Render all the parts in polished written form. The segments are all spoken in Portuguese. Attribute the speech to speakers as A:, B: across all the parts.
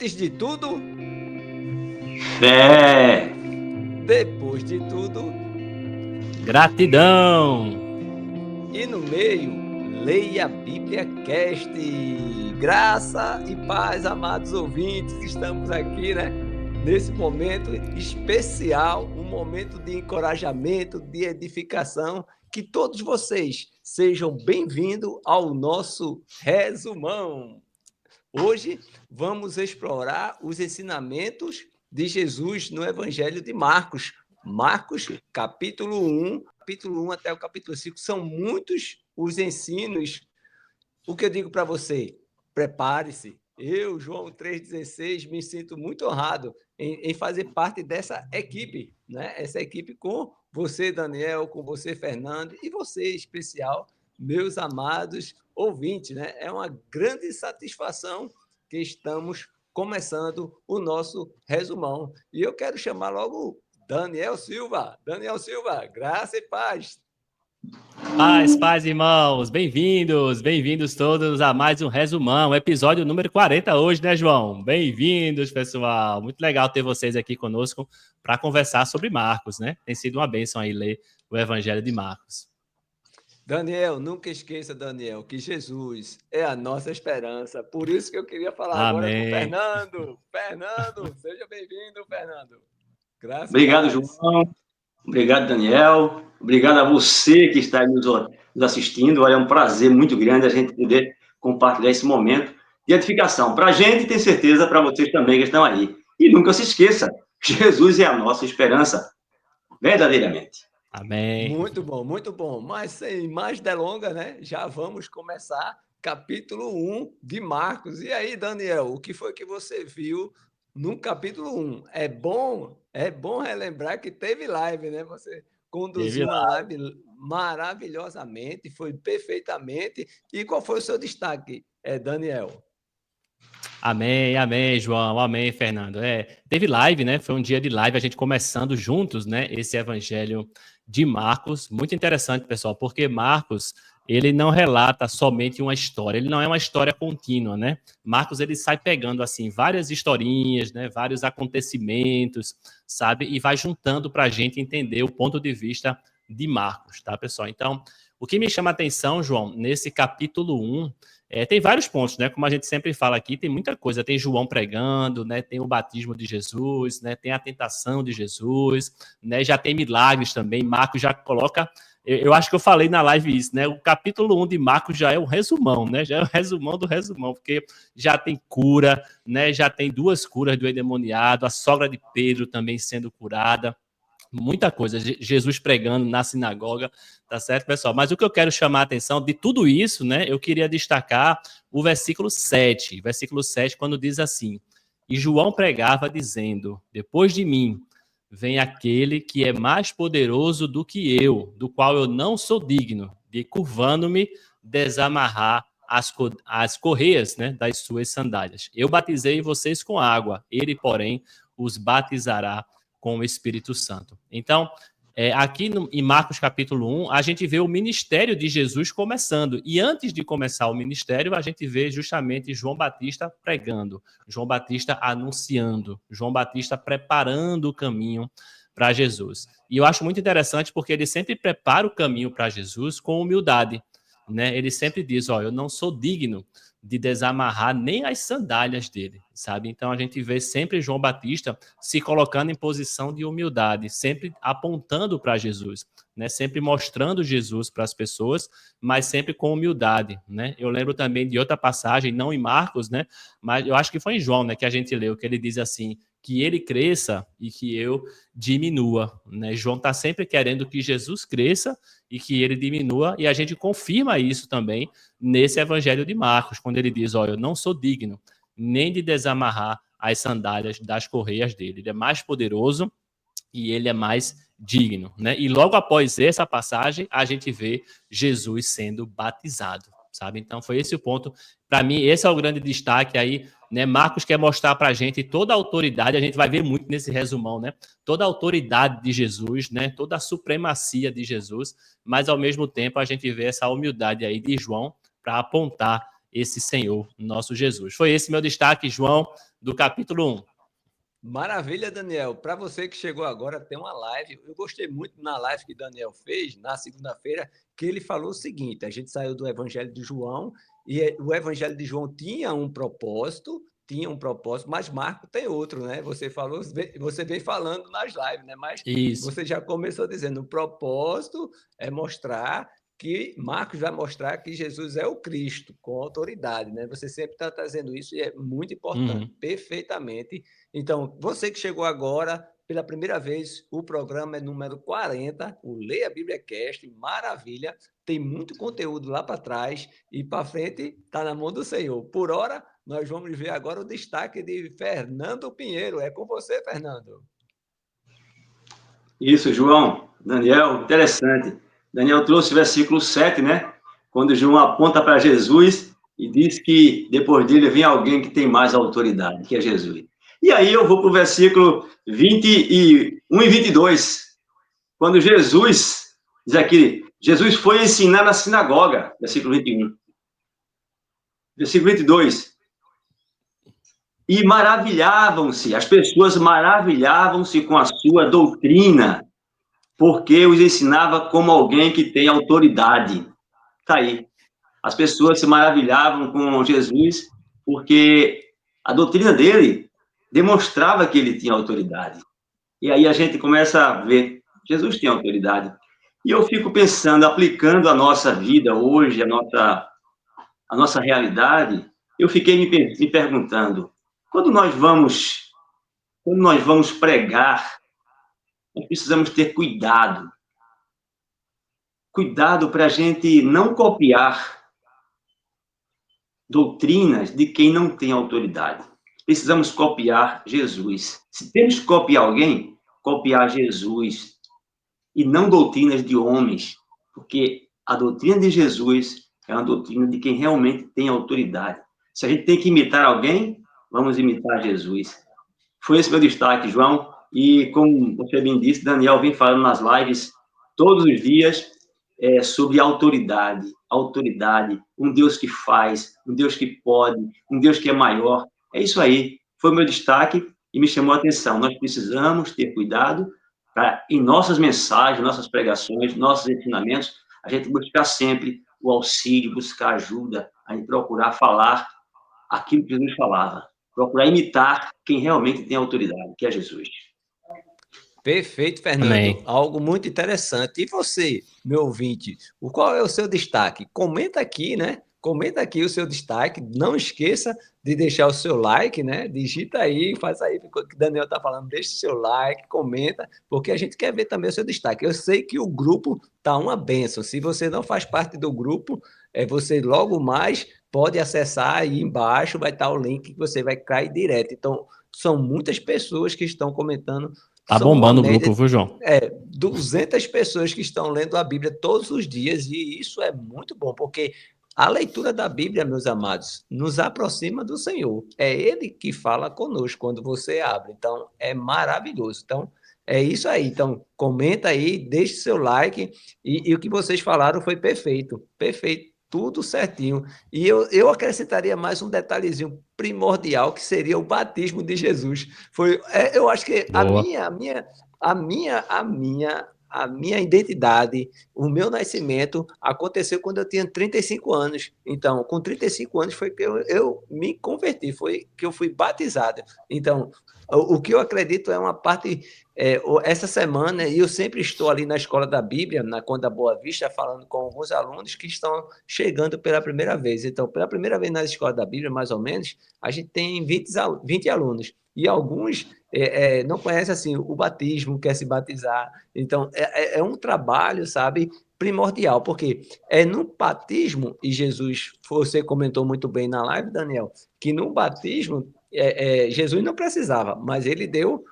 A: Antes de tudo,
B: fé.
A: depois de tudo,
C: gratidão.
A: E no meio, leia a Bíblia Cast. Graça e paz, amados ouvintes, estamos aqui, nesse momento especial, um momento de encorajamento, de edificação. Que todos vocês sejam bem-vindos ao nosso resumão. Hoje vamos explorar os ensinamentos de Jesus no Evangelho de Marcos. Marcos, capítulo 1 até o capítulo 5, são muitos os ensinos. O que eu digo para você? Prepare-se. Eu, João 3,16, me sinto muito honrado em fazer parte dessa equipe, Essa equipe com você, Daniel, com você, Fernando, e você, especial, meus amados ouvintes, É uma grande satisfação que estamos começando o nosso resumão. E eu quero chamar logo Daniel Silva. Daniel Silva, graça e paz.
C: Paz, irmãos. Bem-vindos todos a mais um resumão, episódio número 40 hoje, né, João? Bem-vindos, pessoal. Muito legal ter vocês aqui conosco para conversar sobre Marcos, né? Tem sido uma bênção aí ler o Evangelho de Marcos.
A: Daniel, nunca esqueça, Daniel, que Jesus é a nossa esperança. Por isso que eu queria falar agora com o Fernando. Fernando, seja bem-vindo, Fernando. Graças
B: Obrigado, João. Obrigado, Daniel. Obrigado a você que está nos assistindo. Olha, é um prazer muito grande a gente poder compartilhar esse momento de edificação. Para a gente, tem certeza, para vocês também que estão aí. E nunca se esqueça, Jesus é a nossa esperança, verdadeiramente.
C: Amém.
A: Muito bom, muito bom. Mas sem mais delongas, Já vamos começar capítulo 1 de Marcos. E aí, Daniel, o que foi que você viu no capítulo 1? É bom relembrar que teve live, Você conduziu uma live maravilhosamente, foi perfeitamente. E qual foi o seu destaque, Daniel?
C: Amém, João. Amém, Fernando. Teve live, né? Foi um dia de live, a gente começando juntos, né? Esse Evangelho de Marcos. Muito interessante, pessoal, porque Marcos, ele não relata somente uma história, ele não é uma história contínua, né? Marcos, ele sai pegando, assim, várias historinhas, né? Vários acontecimentos, sabe? E vai juntando para a gente entender o ponto de vista de Marcos, tá, pessoal? Então, o que me chama a atenção, João, nesse capítulo 1, tem vários pontos, né? Como a gente sempre fala aqui, tem muita coisa. Tem João pregando, né? Tem o batismo de Jesus, né? Tem a tentação de Jesus, né? Já tem milagres também. Marcos já coloca. Eu acho que eu falei na live isso, né? O capítulo 1 de Marcos já é um resumão, né? Já é o resumão do resumão, porque já tem cura, né? Já tem 2 curas do endemoniado, a sogra de Pedro também sendo curada. Muita coisa, Jesus pregando na sinagoga, tá certo, pessoal? Mas o que eu quero chamar a atenção de tudo isso, né? Eu queria destacar o versículo 7, quando diz assim: e João pregava dizendo: depois de mim vem aquele que é mais poderoso do que eu, do qual eu não sou digno, de curvando-me, desamarrar as correias, né, das suas sandálias. Eu batizei vocês com água, ele, porém, os batizará com o Espírito Santo. Então, aqui em Marcos capítulo 1, a gente vê o ministério de Jesus começando. E antes de começar o ministério, a gente vê justamente João Batista pregando, João Batista anunciando, João Batista preparando o caminho para Jesus. E eu acho muito interessante porque ele sempre prepara o caminho para Jesus com humildade, né? Ele sempre diz, eu não sou digno de desamarrar nem as sandálias dele, sabe? Então a gente vê sempre João Batista se colocando em posição de humildade, sempre apontando para Jesus, né? Sempre mostrando Jesus para as pessoas, mas sempre com humildade, né? Eu lembro também de outra passagem, não em Marcos, né? Mas eu acho que foi em João, né? Que a gente leu, que ele diz assim: que ele cresça e que eu diminua, né? João está sempre querendo que Jesus cresça e que ele diminua, e a gente confirma isso também nesse Evangelho de Marcos, quando ele diz, eu não sou digno nem de desamarrar as sandálias das correias dele. Ele é mais poderoso e ele é mais digno, né? E logo após essa passagem, a gente vê Jesus sendo batizado, sabe? Então foi esse o ponto. Para mim, esse é o grande destaque aí, né? Marcos quer mostrar para a gente toda a autoridade, a gente vai ver muito nesse resumão, né? Toda a autoridade de Jesus, né? Toda a supremacia de Jesus, mas ao mesmo tempo a gente vê essa humildade aí de João para apontar esse Senhor, nosso Jesus. Foi esse meu destaque, João. do capítulo 1.
A: Maravilha, Daniel. Para você que chegou agora, tem uma live. Eu gostei muito na live que Daniel fez na segunda-feira, que ele falou o seguinte: a gente saiu do Evangelho de João e o Evangelho de João tinha um propósito, mas Marco tem outro, né? Você falou, você vem falando nas lives, né? Mas
C: Isso.
A: você já começou dizendo: o propósito é mostrar que Marcos vai mostrar que Jesus é o Cristo, com autoridade, né? Você sempre está trazendo isso e é muito importante, perfeitamente. Então, você que chegou agora, pela primeira vez, o programa é número 40, o Leia a Bíblia Cast, maravilha, tem muito conteúdo lá para trás e para frente está na mão do Senhor. Por hora, nós vamos ver agora o destaque de Fernando Pinheiro. É com você, Fernando.
B: Isso, João. Daniel, interessante. Daniel trouxe o versículo 7, né? Quando João aponta para Jesus e diz que depois dele vem alguém que tem mais autoridade, que é Jesus. E aí eu vou para o versículo 21 e 22, quando Jesus, diz aqui, Jesus foi ensinar na sinagoga, versículo 21. Versículo 22. E maravilhavam-se, as pessoas maravilhavam-se com a sua doutrina, porque os ensinava como alguém que tem autoridade. Está aí. As pessoas se maravilhavam com Jesus, porque a doutrina dele demonstrava que ele tinha autoridade. E aí a gente começa a ver, Jesus tem autoridade. E eu fico pensando, aplicando a nossa vida hoje, a nossa realidade, eu fiquei me perguntando, quando nós vamos pregar, nós precisamos ter cuidado. Cuidado para a gente não copiar doutrinas de quem não tem autoridade. Precisamos copiar Jesus. Se temos que copiar alguém, copiar Jesus e não doutrinas de homens, porque a doutrina de Jesus é uma doutrina de quem realmente tem autoridade. Se a gente tem que imitar alguém, vamos imitar Jesus. Foi esse meu destaque, João. E como você bem disse, Daniel vem falando nas lives todos os dias sobre autoridade. Autoridade, um Deus que faz, um Deus que pode, um Deus que é maior. É isso aí. Foi o meu destaque e me chamou a atenção. Nós precisamos ter cuidado para, em nossas mensagens, nossas pregações, nossos ensinamentos, a gente buscar sempre o auxílio, buscar ajuda, a gente procurar falar aquilo que Jesus falava. Procurar imitar quem realmente tem autoridade, que é Jesus.
A: Perfeito, Fernando.
C: Amém.
A: Algo muito interessante. E você, meu ouvinte, qual é o seu destaque? Comenta aqui, né? Comenta aqui o seu destaque. Não esqueça de deixar o seu like, né? Digita aí, faz aí o que o Daniel está falando. Deixa o seu like, comenta, porque a gente quer ver também o seu destaque. Eu sei que o grupo tá uma bênção. Se você não faz parte do grupo, você logo mais pode acessar aí embaixo, vai estar o link que você vai cair direto. Então, são muitas pessoas que estão comentando.
C: Tá
A: São uma
C: bombando o
A: média
C: grupo, viu, João?
A: 200 pessoas que estão lendo a Bíblia todos os dias, e isso é muito bom, porque a leitura da Bíblia, meus amados, nos aproxima do Senhor. É Ele que fala conosco quando você abre. Então, é maravilhoso. Então, é isso aí. Então, comenta aí, deixe seu like, e o que vocês falaram foi perfeito. Perfeito. Tudo certinho. E eu acrescentaria mais um detalhezinho primordial, que seria o batismo de Jesus. Eu acho que
C: Boa.
A: a minha identidade, o meu nascimento aconteceu quando eu tinha 35 anos. Então, com 35 anos foi que eu me converti, foi que eu fui batizado. Então, o que eu acredito é uma parte. Essa semana, e eu sempre estou ali na Escola da Bíblia, na Conta Boa Vista, falando com alguns alunos que estão chegando pela primeira vez. Então, pela primeira vez na Escola da Bíblia, mais ou menos, a gente tem 20 alunos. E alguns não conhecem assim, o batismo, quer se batizar. Então, é um trabalho, sabe, primordial, porque no batismo, e Jesus, você comentou muito bem na live, Daniel, que no batismo, Jesus não precisava, mas ele deu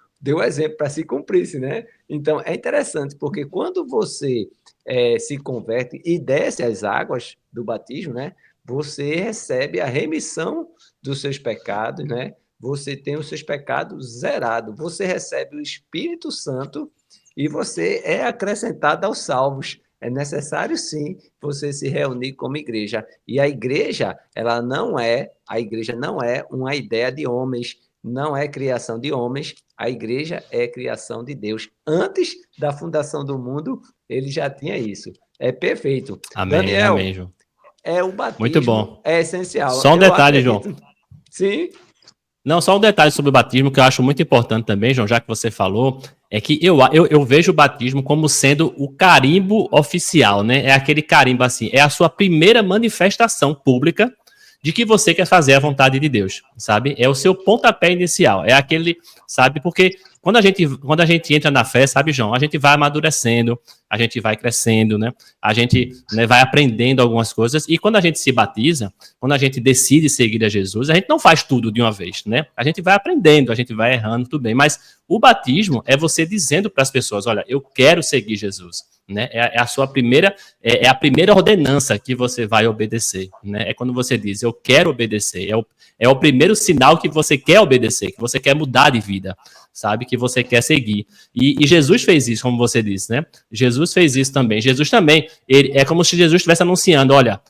A: exemplo para se cumprisse, né? Então, é interessante, porque quando você se converte e desce as águas do batismo, né? Você recebe a remissão dos seus pecados, né? Você tem os seus pecados zerados, você recebe o Espírito Santo e você é acrescentado aos salvos. É necessário, sim, você se reunir como igreja. E a igreja não é uma ideia de homens, não é criação de homens, a igreja é criação de Deus. Antes da fundação do mundo, ele já tinha isso. É perfeito.
C: Amém,
A: Daniel,
C: amém, João.
A: o
C: Muito
A: batismo
C: bom.
A: é essencial.
C: Só um
A: Eu
C: detalhe, João.
A: acredito. Sim.
C: Não, só um detalhe sobre o batismo que eu acho muito importante também, João, já que você falou, é que eu vejo o batismo como sendo o carimbo oficial, né? É aquele carimbo assim, é a sua primeira manifestação pública de que você quer fazer a vontade de Deus, sabe? É o seu pontapé inicial, é aquele, sabe? Porque quando a gente entra na fé, sabe, João, a gente vai amadurecendo, a gente vai crescendo, né? A gente, né, vai aprendendo algumas coisas e quando a gente se batiza, quando a gente decide seguir a Jesus, a gente não faz tudo de uma vez, né? A gente vai aprendendo, a gente vai errando, tudo bem, mas o batismo é você dizendo para as pessoas, olha, eu quero seguir Jesus, né? É a sua primeira, é a primeira ordenança que você vai obedecer, né? É quando você diz, eu quero obedecer, é o primeiro sinal que você quer obedecer, que você quer mudar de vida, sabe? Que você quer seguir. E Jesus fez isso, como você disse, né? Jesus fez isso também. Jesus também, é como se Jesus estivesse anunciando, olha,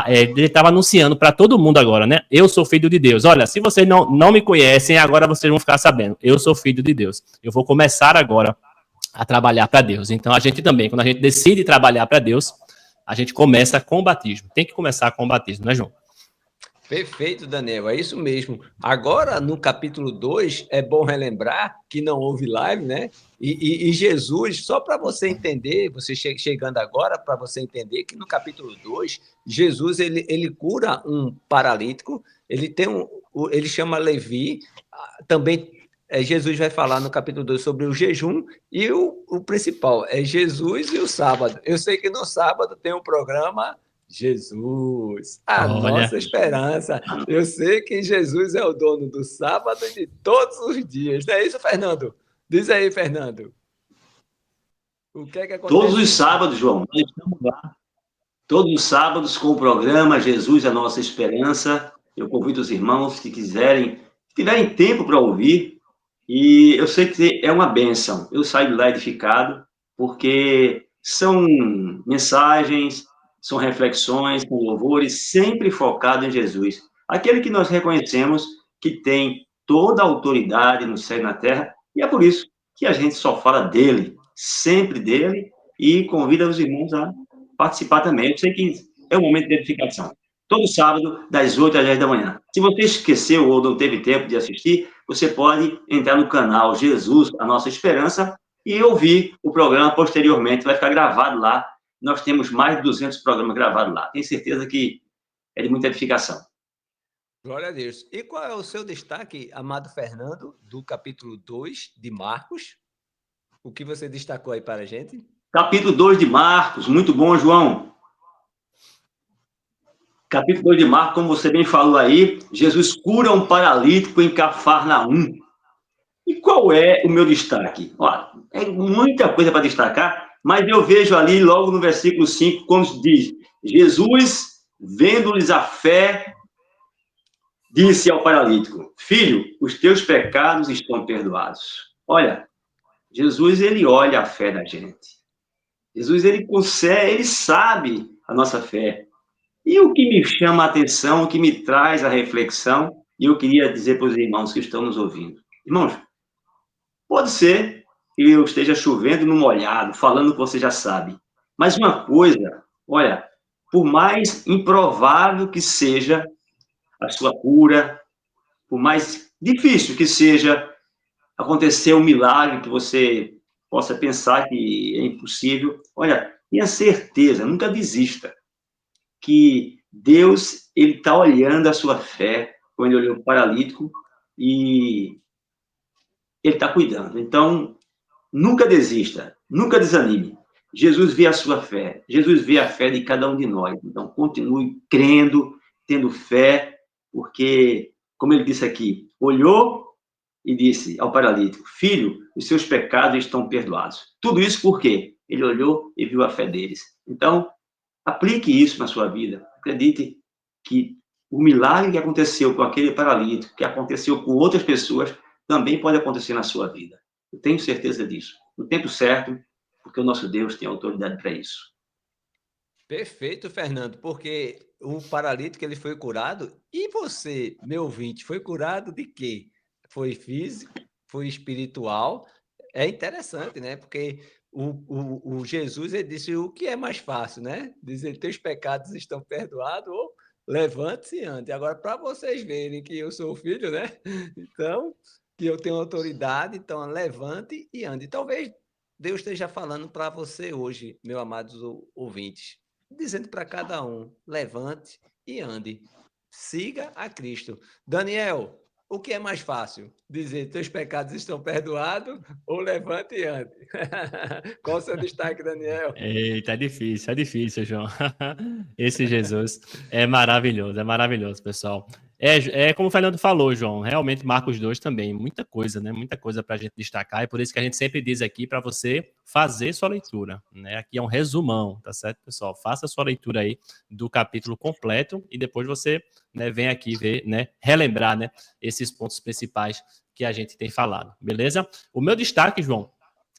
C: ele estava anunciando para todo mundo agora, né? Eu sou filho de Deus. Olha, se vocês não me conhecem, agora vocês vão ficar sabendo. Eu sou filho de Deus. Eu vou começar agora a trabalhar para Deus. Então, a gente também, quando a gente decide trabalhar para Deus, a gente começa com o batismo. Tem que começar com o batismo, né, João?
A: Perfeito, Daniel, é isso mesmo. Agora, no capítulo 2, é bom relembrar que não houve live, né? E Jesus, só para você entender, você chegando agora, para você entender que no capítulo 2, Jesus ele cura um paralítico, ele tem ele chama Levi, também Jesus vai falar no capítulo 2 sobre o jejum e o principal é Jesus e o sábado. Eu sei que no sábado tem um programa Jesus, a
C: Olha,
A: nossa esperança. Eu sei que Jesus é o dono do sábado e de todos os dias. Não é isso, Fernando? Diz aí, Fernando. O que é que
B: Todos
A: acontece
B: os
A: no sábado?
B: sábados, João, nós estamos lá. Todos os sábados com o programa Jesus, a nossa esperança. Eu convido os irmãos que quiserem, que tiverem tempo para ouvir. E eu sei que é uma bênção. Eu saio de lá edificado, porque são mensagens, são reflexões, são louvores, sempre focado em Jesus. Aquele que nós reconhecemos que tem toda a autoridade no céu e na terra, e é por isso que a gente só fala dele, sempre dele, e convida os irmãos a participar também. Eu sei que é um momento de edificação. Todo sábado, das 8 às 10 da manhã. Se você esqueceu ou não teve tempo de assistir, você pode entrar no canal Jesus, a Nossa Esperança, e ouvir o programa posteriormente. Vai ficar gravado lá. Nós temos mais de 200 programas gravados lá. Tenho certeza que é de muita edificação.
A: Glória a Deus. E qual é o seu destaque, amado Fernando, do capítulo 2 de Marcos? O que você destacou aí para a gente?
B: Capítulo 2 de Marcos, muito bom, João. Capítulo 2 de Marcos, como você bem falou aí, Jesus cura um paralítico em Cafarnaum. E qual é o meu destaque? Olha, é muita coisa para destacar, mas eu vejo ali, logo no versículo 5, quando diz: Jesus, vendo-lhes a fé, disse ao paralítico: Filho, os teus pecados estão perdoados. Olha, Jesus, ele olha a fé da gente. Jesus, ele consegue, ele sabe a nossa fé. E o que me chama a atenção, o que me traz a reflexão, e eu queria dizer para os irmãos que estão nos ouvindo: irmãos, pode ser que eu esteja chovendo no molhado, falando o que você já sabe. Mas uma coisa, olha, por mais improvável que seja a sua cura, por mais difícil que seja acontecer um milagre que você possa pensar que é impossível, olha, tenha certeza, nunca desista, que Deus ele está olhando a sua fé, quando ele olhou o paralítico, e ele está cuidando. Então, nunca desista, nunca desanime. Jesus vê a sua fé, Jesus vê a fé de cada um de nós. Então, continue crendo, tendo fé, porque, como ele disse aqui, olhou e disse ao paralítico: Filho, os seus pecados estão perdoados. Tudo isso por quê? Ele olhou e viu a fé deles. Então, aplique isso na sua vida. Acredite que o milagre que aconteceu com aquele paralítico, que aconteceu com outras pessoas, também pode acontecer na sua vida. Eu tenho certeza disso. No tempo certo, porque o nosso Deus tem autoridade para isso.
A: Perfeito, Fernando, porque o paralítico ele foi curado e você, meu ouvinte, foi curado de quê? foi físico, foi espiritual. É interessante, né? Porque o Jesus, ele disse o que é mais fácil, né? Dizer, teus pecados estão perdoados, ou levante-se e ande. Agora, para vocês verem que eu sou filho, né? Então, que eu tenho autoridade, então levante e ande. Talvez Deus esteja falando para você hoje, meus amados ouvintes, dizendo para cada um, levante e ande. Siga a Cristo. Daniel, o que é mais fácil? Dizer, teus pecados estão perdoados ou levante e ande? Qual o seu destaque, Daniel?
C: Eita, é difícil, João. Esse Jesus é maravilhoso, pessoal. É como o Fernando falou, João, realmente Marcos 2 também, muita coisa, né? Muita coisa para a gente destacar, e por isso que a gente sempre diz aqui para você fazer sua leitura, né? Aqui é um resumão, tá certo, pessoal? Faça sua leitura aí do capítulo completo e depois você, né, vem aqui ver, né, relembrar, né, esses pontos principais que a gente tem falado, beleza? O meu destaque, João,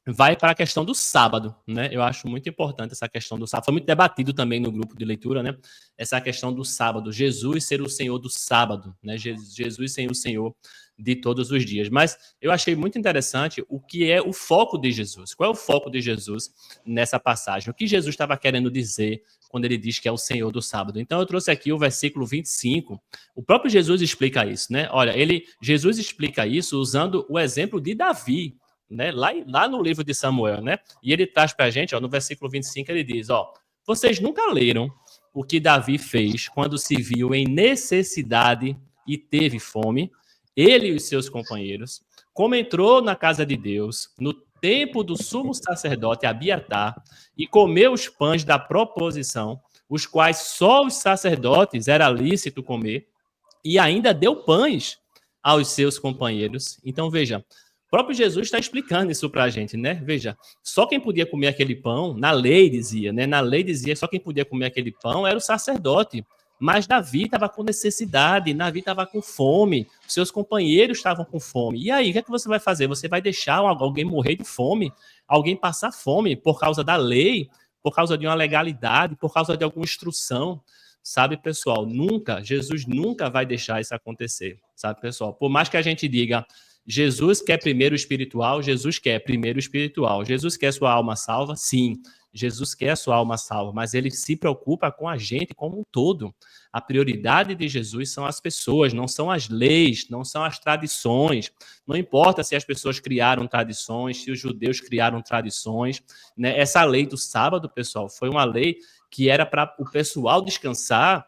C: vai para a questão do sábado, né? Eu acho muito importante essa questão do sábado. Foi muito debatido também no grupo de leitura, né? Essa questão do sábado, Jesus ser o Senhor do sábado, né? Jesus ser o Senhor de todos os dias. Mas eu achei muito interessante o que é o foco de Jesus. Qual é o foco de Jesus nessa passagem? O que Jesus estava querendo dizer quando ele diz que é o Senhor do sábado? Então eu trouxe aqui o versículo 25. O próprio Jesus explica isso, né? Olha, Jesus explica isso usando o exemplo de Davi, né? Lá no livro de Samuel, né? E ele traz para a gente, ó, no versículo 25, ele diz, ó, vocês nunca leram o que Davi fez quando se viu em necessidade e teve fome, ele e os seus companheiros, como entrou na casa de Deus, no tempo do sumo sacerdote Abiatar, e comeu os pães da proposição, os quais só os sacerdotes era lícito comer, e ainda deu pães aos seus companheiros. Então, veja, o próprio Jesus está explicando isso para a gente, né? Veja, só quem podia comer aquele pão, na lei dizia, né? Na lei dizia que só quem podia comer aquele pão era o sacerdote. Mas Davi estava com necessidade, Davi estava com fome, seus companheiros estavam com fome. E aí, o que é que você vai fazer? Você vai deixar alguém morrer de fome? Alguém passar fome por causa da lei, por causa de uma legalidade, por causa de alguma instrução? Sabe, pessoal, Jesus nunca vai deixar isso acontecer, sabe, pessoal? Por mais que a gente diga, Jesus quer primeiro o espiritual, Jesus quer primeiro o espiritual. Jesus quer sua alma salva? Sim, Jesus quer sua alma salva, mas ele se preocupa com a gente como um todo. A prioridade de Jesus são as pessoas, não são as leis, não são as tradições. Não importa se as pessoas criaram tradições, se os judeus criaram tradições, né? Essa lei do sábado, pessoal, foi uma lei que era para o pessoal descansar,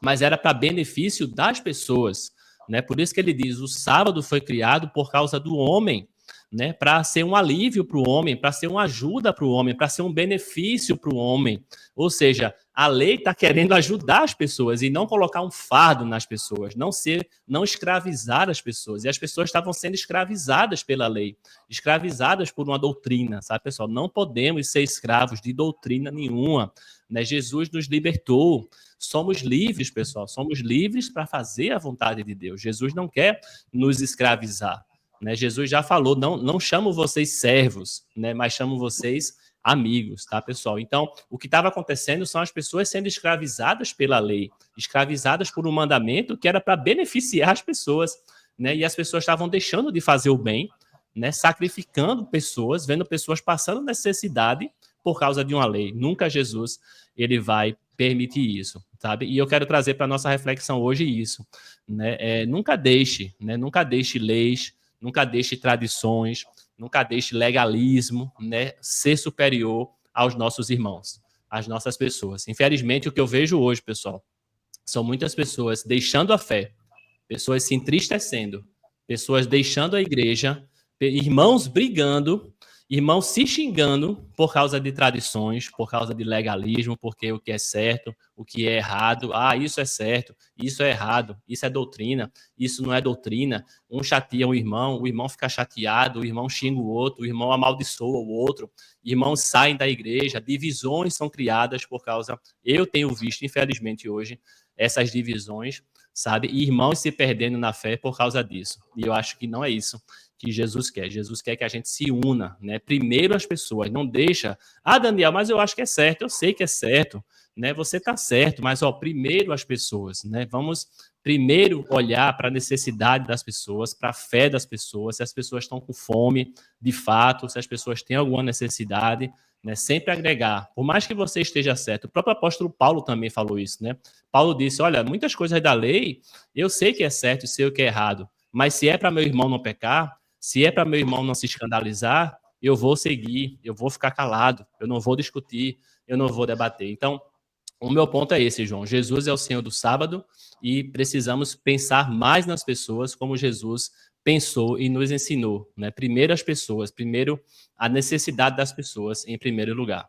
C: mas era para benefício das pessoas, né? Por isso que ele diz, o sábado foi criado por causa do homem, né? Para ser um alívio para o homem, para ser uma ajuda para o homem, para ser um benefício para o homem. Ou seja, a lei está querendo ajudar as pessoas e não colocar um fardo nas pessoas, não escravizar as pessoas. E as pessoas estavam sendo escravizadas pela lei, escravizadas por uma doutrina, sabe, pessoal? Não podemos ser escravos de doutrina nenhuma, né? Jesus nos libertou. Somos livres, pessoal. Somos livres para fazer a vontade de Deus. Jesus não quer nos escravizar, né? Jesus já falou, não chamo vocês servos, né? Mas chamo vocês amigos, tá, pessoal? Então, o que estava acontecendo são as pessoas sendo escravizadas pela lei, escravizadas por um mandamento que era para beneficiar as pessoas, né? E as pessoas estavam deixando de fazer o bem, né? Sacrificando pessoas, vendo pessoas passando necessidade por causa de uma lei. Nunca Jesus ele vai permitir isso, sabe? E eu quero trazer para nossa reflexão hoje isso, né? Nunca deixe leis, nunca deixe tradições, nunca deixe legalismo, né, ser superior aos nossos irmãos, às nossas pessoas. Infelizmente, o que eu vejo hoje, pessoal, são muitas pessoas deixando a fé, pessoas se entristecendo, pessoas deixando a igreja, irmãos brigando, irmãos se xingando por causa de tradições, por causa de legalismo, porque o que é certo, o que é errado, isso é certo, isso é errado, isso é doutrina, isso não é doutrina. Um chateia o irmão fica chateado, o irmão xinga o outro, o irmão amaldiçoa o outro, irmãos saem da igreja, divisões são criadas por causa... Eu tenho visto, infelizmente, hoje, essas divisões, sabe? E irmãos se perdendo na fé por causa disso. E eu acho que não é isso que Jesus quer. Jesus quer que a gente se una, né? Primeiro as pessoas, não deixa... Daniel, mas eu acho que é certo, eu sei que é certo, né? Você está certo, mas, primeiro as pessoas, né? Vamos primeiro olhar para a necessidade das pessoas, para a fé das pessoas, se as pessoas estão com fome, de fato, se as pessoas têm alguma necessidade, né? Sempre agregar. Por mais que você esteja certo, o próprio apóstolo Paulo também falou isso, né? Paulo disse, olha, muitas coisas da lei, eu sei que é certo e sei o que é errado, mas se é para meu irmão não pecar, se é para meu irmão não se escandalizar, eu vou seguir, eu vou ficar calado, eu não vou discutir, eu não vou debater. Então, o meu ponto é esse, João. Jesus é o Senhor do sábado e precisamos pensar mais nas pessoas como Jesus pensou e nos ensinou, né? Primeiro as pessoas, primeiro a necessidade das pessoas em primeiro lugar.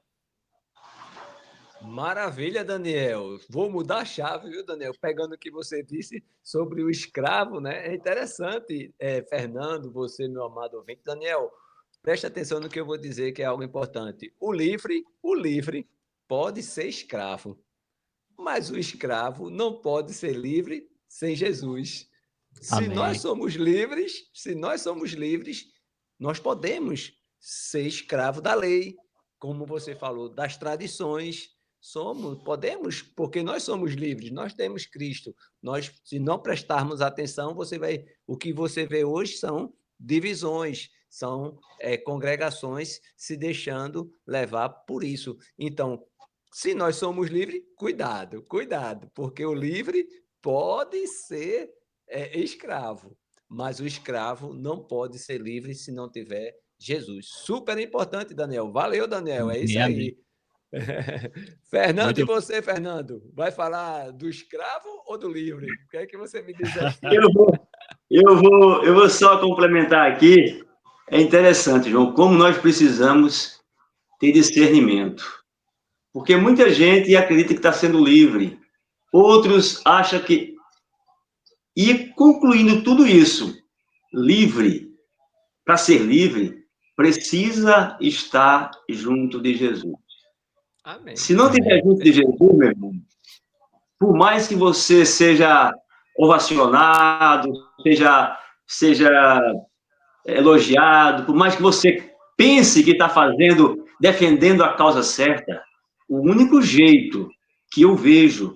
A: Maravilha, Daniel. Vou mudar a chave, viu, Daniel? Pegando o que você disse sobre o escravo, né? É interessante, Fernando, você, meu amado ouvinte. Daniel, preste atenção no que eu vou dizer, que é algo importante. O livre pode ser escravo, mas o escravo não pode ser livre sem Jesus. Se nós somos livres, nós podemos ser escravo da lei, como você falou, das tradições. Podemos, porque nós somos livres, nós temos Cristo. Se não prestarmos atenção, o que você vê hoje são divisões, são congregações se deixando levar por isso. Então, se nós somos livres, cuidado, porque o livre pode ser escravo, mas o escravo não pode ser livre se não tiver Jesus. Super importante, Daniel. Valeu, Daniel. É isso aí. Fernando, muito... E você, Fernando? Vai falar do escravo ou do livre? O que é que você me diz aí?
B: Eu vou só complementar aqui. É interessante, João, como nós precisamos ter discernimento. Porque muita gente acredita que está sendo livre. Outros acham que... E concluindo tudo isso, livre, para ser livre, precisa estar junto de Jesus. Amém. Se não estiver junto de Jesus, meu irmão, por mais que você seja ovacionado, seja elogiado, por mais que você pense que está defendendo a causa certa, o único jeito que eu vejo,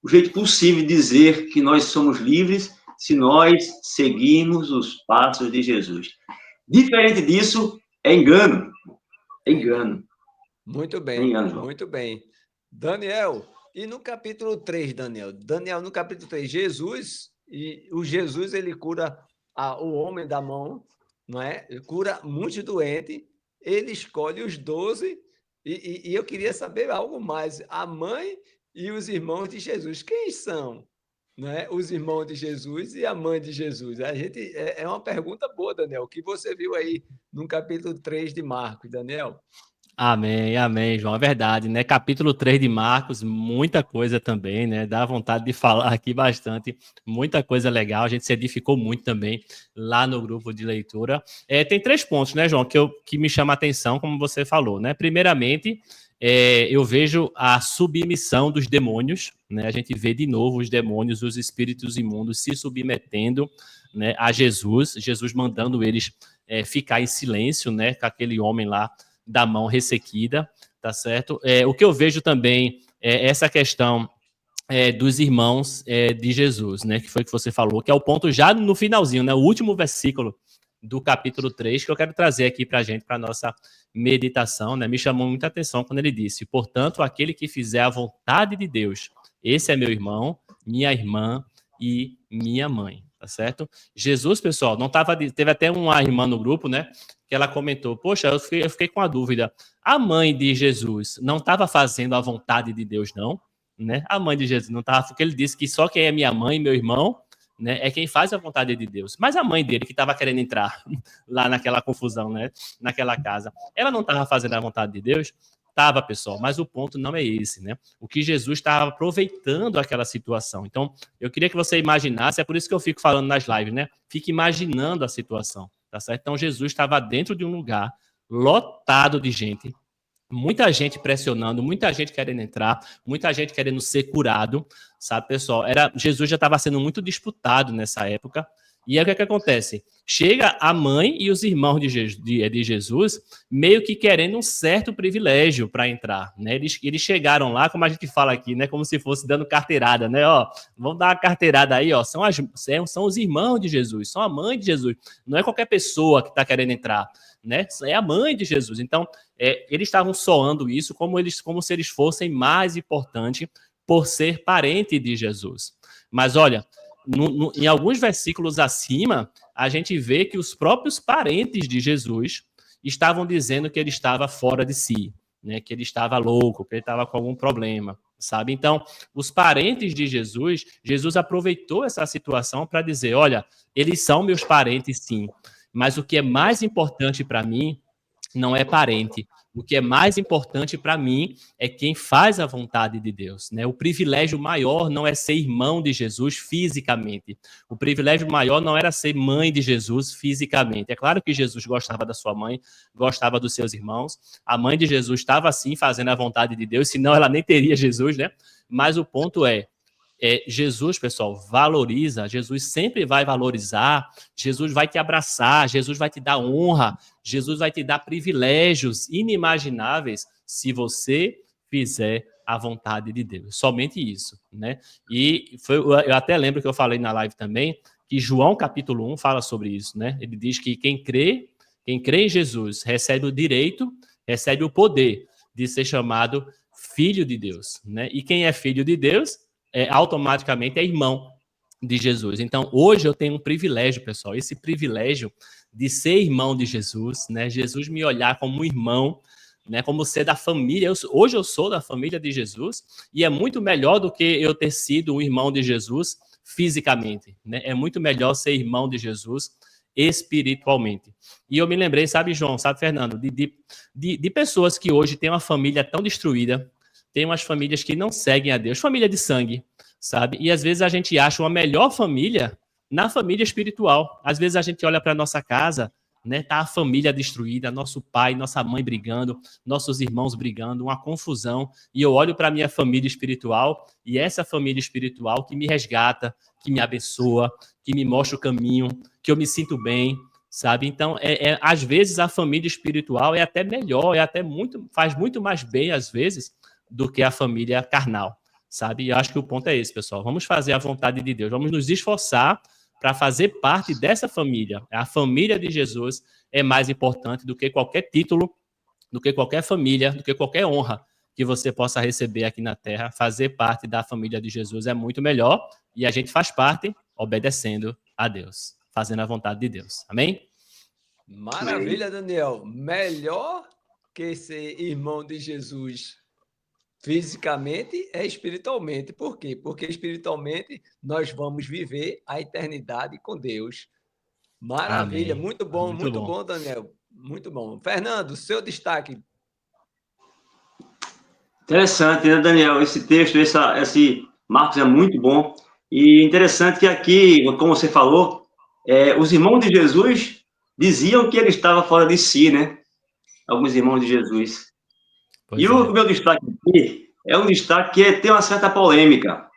B: o jeito possível de dizer que nós somos livres, se nós seguirmos os passos de Jesus. Diferente disso, é engano. É engano.
A: Muito bem, muito bem. Daniel, e no capítulo 3, Daniel, no capítulo 3, Jesus, ele cura o homem da mão, não é? Ele cura muitos doentes, ele escolhe os 12, e eu queria saber algo mais. A mãe e os irmãos de Jesus, quem são? Né? Os irmãos de Jesus e a mãe de Jesus. É uma pergunta boa, Daniel. O que você viu aí no capítulo 3 de Marcos, Daniel?
C: Amém, João, é verdade, né? Capítulo 3 de Marcos, muita coisa também, né? Dá vontade de falar aqui bastante, muita coisa legal, a gente se edificou muito também lá no grupo de leitura. Tem 3 pontos, né, João, que me chama a atenção, como você falou, né? Primeiramente, eu vejo a submissão dos demônios, né? A gente vê de novo os demônios, os espíritos imundos se submetendo, né, a Jesus mandando eles ficar em silêncio, né, com aquele homem lá da mão ressequida, tá certo? O que eu vejo também é essa questão dos irmãos de Jesus, né, que foi que você falou, que é o ponto já no finalzinho, né, o último versículo do capítulo 3, que eu quero trazer aqui para a gente, para a nossa meditação, né, me chamou muita atenção quando ele disse, portanto, aquele que fizer a vontade de Deus, esse é meu irmão, minha irmã e minha mãe, tá certo? Jesus, pessoal, não tava, teve até uma irmã no grupo, né, que ela comentou, poxa, eu fiquei com a dúvida, a mãe de Jesus não estava fazendo a vontade de Deus, não? Né? A mãe de Jesus não estava, porque ele disse que só quem é minha mãe e meu irmão, né, é quem faz a vontade de Deus. Mas a mãe dele, que estava querendo entrar lá naquela confusão, né, naquela casa, ela não estava fazendo a vontade de Deus? Estava, pessoal, mas o ponto não é esse, né? O que Jesus estava aproveitando aquela situação. Então, eu queria que você imaginasse, é por isso que eu fico falando nas lives, né? Fique imaginando a situação, tá certo? Então, Jesus estava dentro de um lugar lotado de gente, muita gente pressionando, muita gente querendo entrar, muita gente querendo ser curado, sabe, pessoal? Jesus já estava sendo muito disputado nessa época, E aí o que acontece? Chega a mãe e os irmãos de Jesus meio que querendo um certo privilégio para entrar, né? Eles chegaram lá, como a gente fala aqui, né? Como se fosse dando carteirada, né? Ó, vamos dar uma carteirada aí, ó. São os irmãos de Jesus, são a mãe de Jesus. Não é qualquer pessoa que está querendo entrar, né? É a mãe de Jesus. Então, eles estavam soando isso como se eles fossem mais importantes por ser parente de Jesus. Mas olha, em alguns versículos acima, a gente vê que os próprios parentes de Jesus estavam dizendo que ele estava fora de si, né? Que ele estava louco, que ele estava com algum problema, sabe? Então, os parentes de Jesus aproveitou essa situação para dizer, olha, eles são meus parentes, sim, mas o que é mais importante para mim não é parente. O que é mais importante para mim é quem faz a vontade de Deus, né? O privilégio maior não é ser irmão de Jesus fisicamente. O privilégio maior não era ser mãe de Jesus fisicamente. É claro que Jesus gostava da sua mãe, gostava dos seus irmãos. A mãe de Jesus estava, sim, fazendo a vontade de Deus, senão ela nem teria Jesus, né? Mas o ponto Jesus, pessoal, valoriza, Jesus sempre vai valorizar, Jesus vai te abraçar, Jesus vai te dar honra, Jesus vai te dar privilégios inimagináveis se você fizer a vontade de Deus. Somente isso, né? E eu até lembro que eu falei na live também, que João capítulo 1 fala sobre isso, né? Ele diz que quem crê em Jesus recebe o direito, recebe o poder de ser chamado filho de Deus, né? E quem é filho de Deus automaticamente é irmão de Jesus. Então, hoje eu tenho um privilégio, pessoal, esse privilégio de ser irmão de Jesus, né? Jesus me olhar como um irmão, né? Como ser da família. Hoje eu sou da família de Jesus e é muito melhor do que eu ter sido um irmão de Jesus fisicamente, né? É muito melhor ser irmão de Jesus espiritualmente. E eu me lembrei, sabe, João, sabe, Fernando, de pessoas que hoje têm uma família tão destruída, tem umas famílias que não seguem a Deus, família de sangue, sabe? E às vezes a gente acha uma melhor família na família espiritual. Às vezes a gente olha para nossa casa, né? Tá a família destruída, nosso pai, nossa mãe brigando, nossos irmãos brigando, uma confusão. E eu olho para minha família espiritual e essa família espiritual que me resgata, que me abençoa, que me mostra o caminho, que eu me sinto bem, sabe? Então, às vezes a família espiritual é até melhor, faz muito mais bem às vezes do que a família carnal, sabe? E eu acho que o ponto é esse, pessoal. Vamos fazer a vontade de Deus, vamos nos esforçar para fazer parte dessa família. A família de Jesus é mais importante do que qualquer título, do que qualquer família, do que qualquer honra que você possa receber aqui na Terra. Fazer parte da família de Jesus é muito melhor e a gente faz parte obedecendo a Deus, fazendo a vontade de Deus. Amém?
A: Maravilha, Daniel. Melhor que ser irmão de Jesus fisicamente é espiritualmente. Por quê? Porque espiritualmente nós vamos viver a eternidade com Deus. Maravilha,
C: Amém.
A: muito bom, Daniel. Muito bom. Fernando, seu
B: Interessante, né, Daniel? Esse texto, esse Marcos é muito bom. E interessante que aqui, como você falou, os irmãos de Jesus diziam que ele estava fora de si, né? Alguns irmãos de Jesus. E o meu destaque aqui é um destaque que tem uma certa polêmica.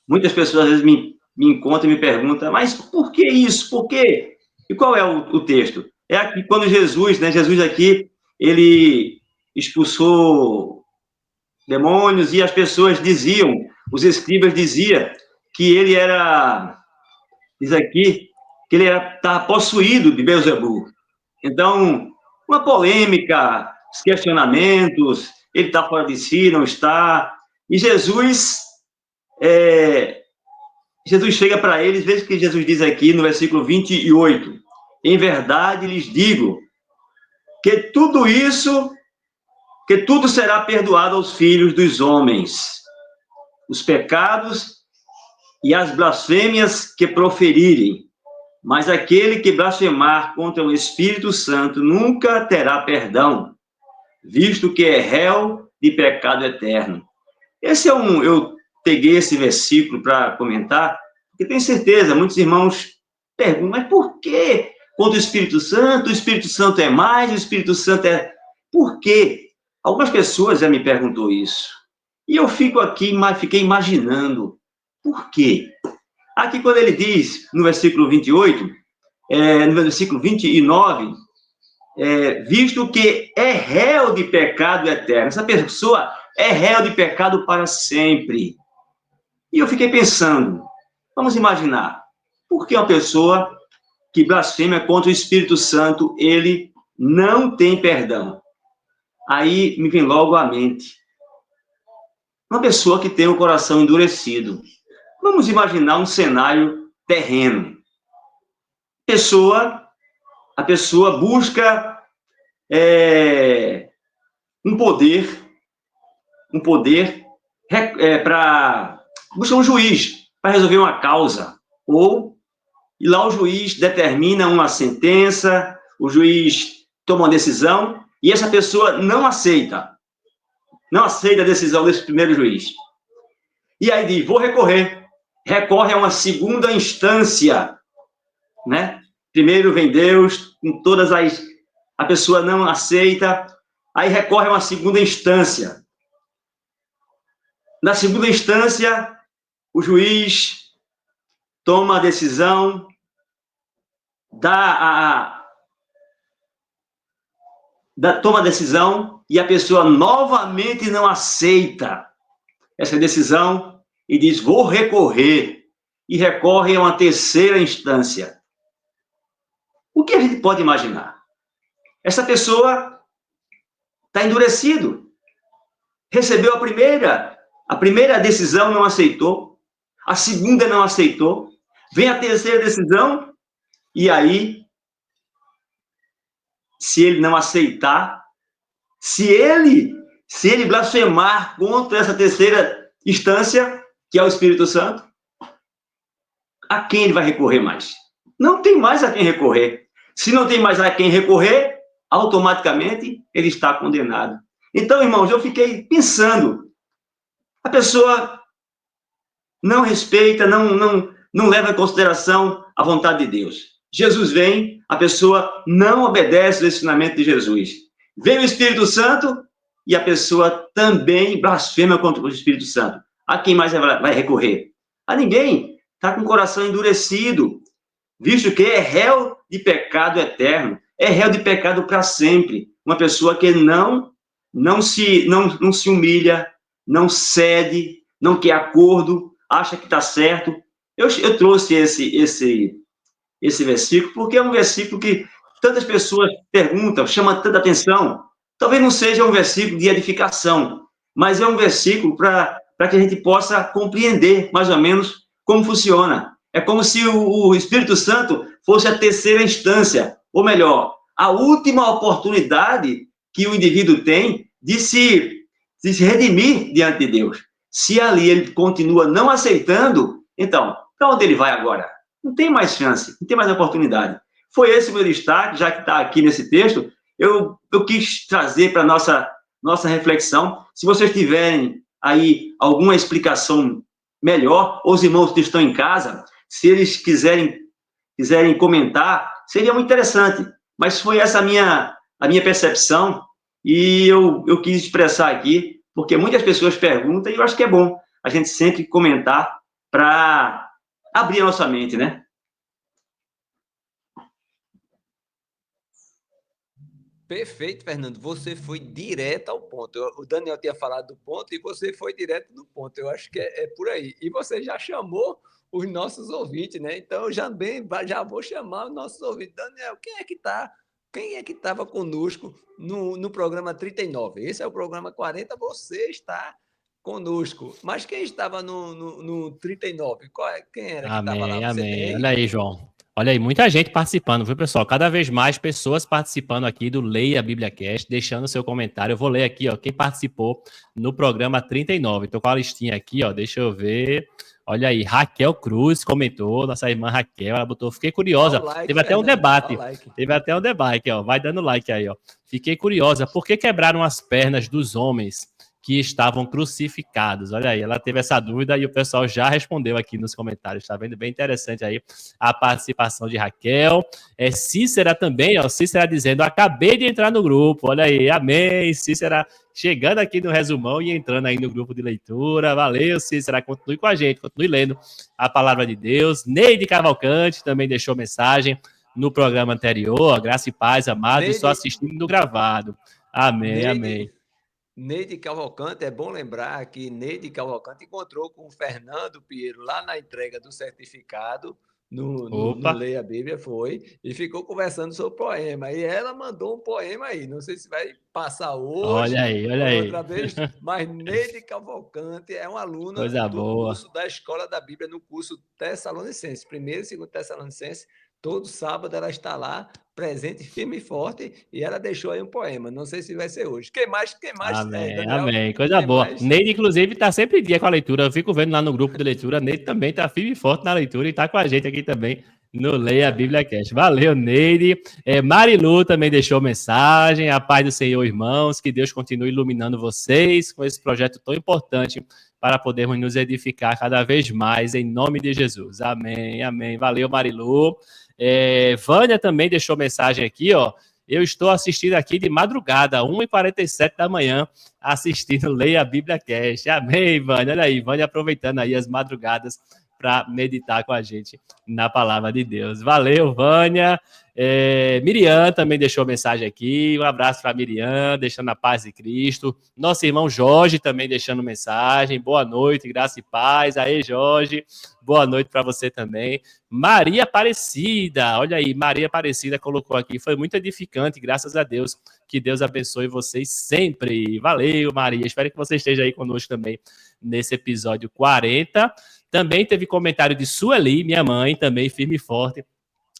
B: Muitas pessoas às vezes me encontram e me perguntam, mas por que isso? Por quê? E qual é o texto? É aqui quando Jesus, né? Jesus aqui, ele expulsou demônios e as pessoas diziam, os escribas diziam que ele era, diz aqui, que ele estava possuído de Beelzebul. Então, uma polêmica, os questionamentos, ele está fora de si, não está. E Jesus chega para eles, veja o que Jesus diz aqui no versículo 28. Em verdade lhes digo que tudo será perdoado aos filhos dos homens, os pecados e as blasfêmias que proferirem. Mas aquele que blasfemar contra o Espírito Santo nunca terá perdão, visto que é réu de pecado eterno. Eu peguei esse versículo para comentar, porque tenho certeza, muitos irmãos perguntam, mas por que contra o Espírito Santo? O Espírito Santo é mais, o Espírito Santo é... Por quê? Algumas pessoas já me perguntou isso. E eu fiquei imaginando, por quê? Aqui, quando ele diz, no versículo 28, no versículo 29, visto que é réu de pecado eterno. Essa pessoa é réu de pecado para sempre. E eu fiquei pensando, vamos imaginar, por que uma pessoa que blasfema contra o Espírito Santo, ele não tem perdão? Aí me vem logo à mente uma pessoa que tem o coração endurecido. Vamos imaginar um cenário terreno. A pessoa busca um poder para buscar um juiz para resolver uma causa. E lá o juiz determina uma sentença, o juiz toma uma decisão, e essa pessoa não aceita a decisão desse primeiro juiz. E aí diz, vou recorrer. Recorre a uma segunda instância, né? Primeiro vem Deus, com todas a pessoa não aceita, aí recorre a uma segunda instância. Na segunda instância, o juiz toma a decisão, toma a decisão, e a pessoa novamente não aceita essa decisão e diz, vou recorrer, e recorre a uma terceira instância. O que a gente pode imaginar? Essa pessoa está endurecido, recebeu a primeira decisão, não aceitou, a segunda não aceitou, vem a terceira decisão, e aí, se ele não aceitar, se ele blasfemar contra essa terceira instância, que é o Espírito Santo, a quem ele vai recorrer mais? Não tem mais a quem recorrer. Se não tem mais a quem recorrer, automaticamente ele está condenado. Então, irmãos, eu fiquei pensando, a pessoa não respeita, não leva em consideração a vontade de Deus. Jesus vem, a pessoa não obedece ao ensinamento de Jesus. Vem o Espírito Santo e a pessoa também blasfema contra o Espírito Santo. A quem mais vai recorrer? A ninguém. Está com o coração endurecido, visto que é réu de pecado eterno, é réu de pecado para sempre. Uma pessoa que não se humilha, não cede, não quer acordo, acha que está certo. Eu trouxe esse versículo porque é um versículo que tantas pessoas perguntam, chama tanta atenção. Talvez não seja um versículo de edificação, mas é um versículo para que a gente possa compreender mais ou menos como funciona. É como se o Espírito Santo fosse a terceira instância, ou melhor, a última oportunidade que o indivíduo tem de se redimir diante de Deus. Se ali ele continua não aceitando, então, para onde ele vai agora? Não tem mais chance, não tem mais oportunidade. Foi esse o meu destaque, já que está aqui nesse texto, eu quis trazer para a nossa reflexão. Se vocês tiverem aí alguma explicação melhor, os irmãos que estão em casa, se eles quiserem comentar, seria muito interessante. Mas foi essa a minha percepção, e eu quis expressar aqui, porque muitas pessoas perguntam, e eu acho que é bom a gente sempre comentar para abrir a nossa mente, né?
A: Perfeito, Fernando. Você foi direto ao ponto. O Daniel tinha falado do ponto e você foi direto no ponto. Eu acho que é por aí. E você já chamou os nossos ouvintes, né? Então, eu já vou chamar os nossos ouvintes. Daniel, quem é que estava conosco no programa 39? Esse é o programa 40, você está conosco. Mas quem estava no 39? Quem era que estava lá?
C: Amém,
A: Você
C: amém.
A: tem aí?
C: Olha aí, João. Olha aí, muita gente participando, viu, pessoal? Cada vez mais pessoas participando aqui do Leia a Bíblia Cast, deixando seu comentário. Eu vou ler aqui, ó, quem participou no programa 39. Tô com a listinha aqui, ó, deixa eu ver. Olha aí, Raquel Cruz comentou, nossa irmã Raquel, ela botou, fiquei curiosa.
A: Like,
C: Teve até
A: Fernando,
C: um debate.
A: like.
C: Teve até um debate, ó. Vai dando like aí, ó. Fiquei curiosa, por que quebraram as pernas dos homens que estavam crucificados. Olha aí, ela teve essa dúvida e o pessoal já respondeu aqui nos comentários. Está vendo? Bem interessante aí a participação de Raquel. Cícera também, ó, Cícera dizendo, acabei de entrar no grupo. Olha aí, amém, Cícera chegando aqui no resumão e entrando aí no grupo de leitura. Valeu, Cícera, continue com a gente, continue lendo a palavra de Deus. Neide Cavalcante também deixou mensagem no programa anterior. Graça e paz, amados, estou assistindo no gravado. Amém, amém.
A: Neide Cavalcante, é bom lembrar que Neide Cavalcante encontrou com o Fernando Pinheiro lá na entrega do certificado, no Leia a Bíblia, e ficou conversando sobre o poema. E ela mandou um poema aí, não sei se vai passar hoje,
C: olha
A: outra vez, mas Neide Cavalcante é uma aluna curso da Escola da Bíblia, no curso Tessalonicense, 1º e 2º Tessalonicense. Todo sábado ela está lá, presente, firme e forte, e ela deixou aí um poema. Não sei se vai ser hoje. Quem mais?
C: Amém,
A: Daniel?
C: amém. Coisa boa. Mais? Neide, inclusive, está sempre em dia com a leitura. Eu fico vendo lá no grupo de leitura. Neide também está firme e forte na leitura e está com a gente aqui também no Leia a Bíblia Cast. Valeu, Neide. Marilu também deixou mensagem. A paz do Senhor, irmãos. Que Deus continue iluminando vocês com esse projeto tão importante para podermos nos edificar cada vez mais, em nome de Jesus. Amém, amém. Valeu, Marilu. Vânia também deixou mensagem aqui, ó. Eu estou assistindo aqui de madrugada, 1h47 da manhã, assistindo Leia a Bíblia Cast. Amém, Vânia. Olha aí, Vânia aproveitando aí as madrugadas para meditar com a gente na palavra de Deus. Valeu, Vânia. Miriam também deixou mensagem aqui. Um abraço para Miriam, deixando a paz de Cristo. Nosso irmão Jorge também deixando mensagem. Boa noite, graça e paz. Aí, Jorge. Boa noite para você também. Maria Aparecida, olha aí, Maria Aparecida colocou aqui. Foi muito edificante, graças a Deus. Que Deus abençoe vocês sempre. Valeu, Maria. Espero que você esteja aí conosco também nesse episódio 40. Também teve comentário de Sueli, minha mãe, também firme e forte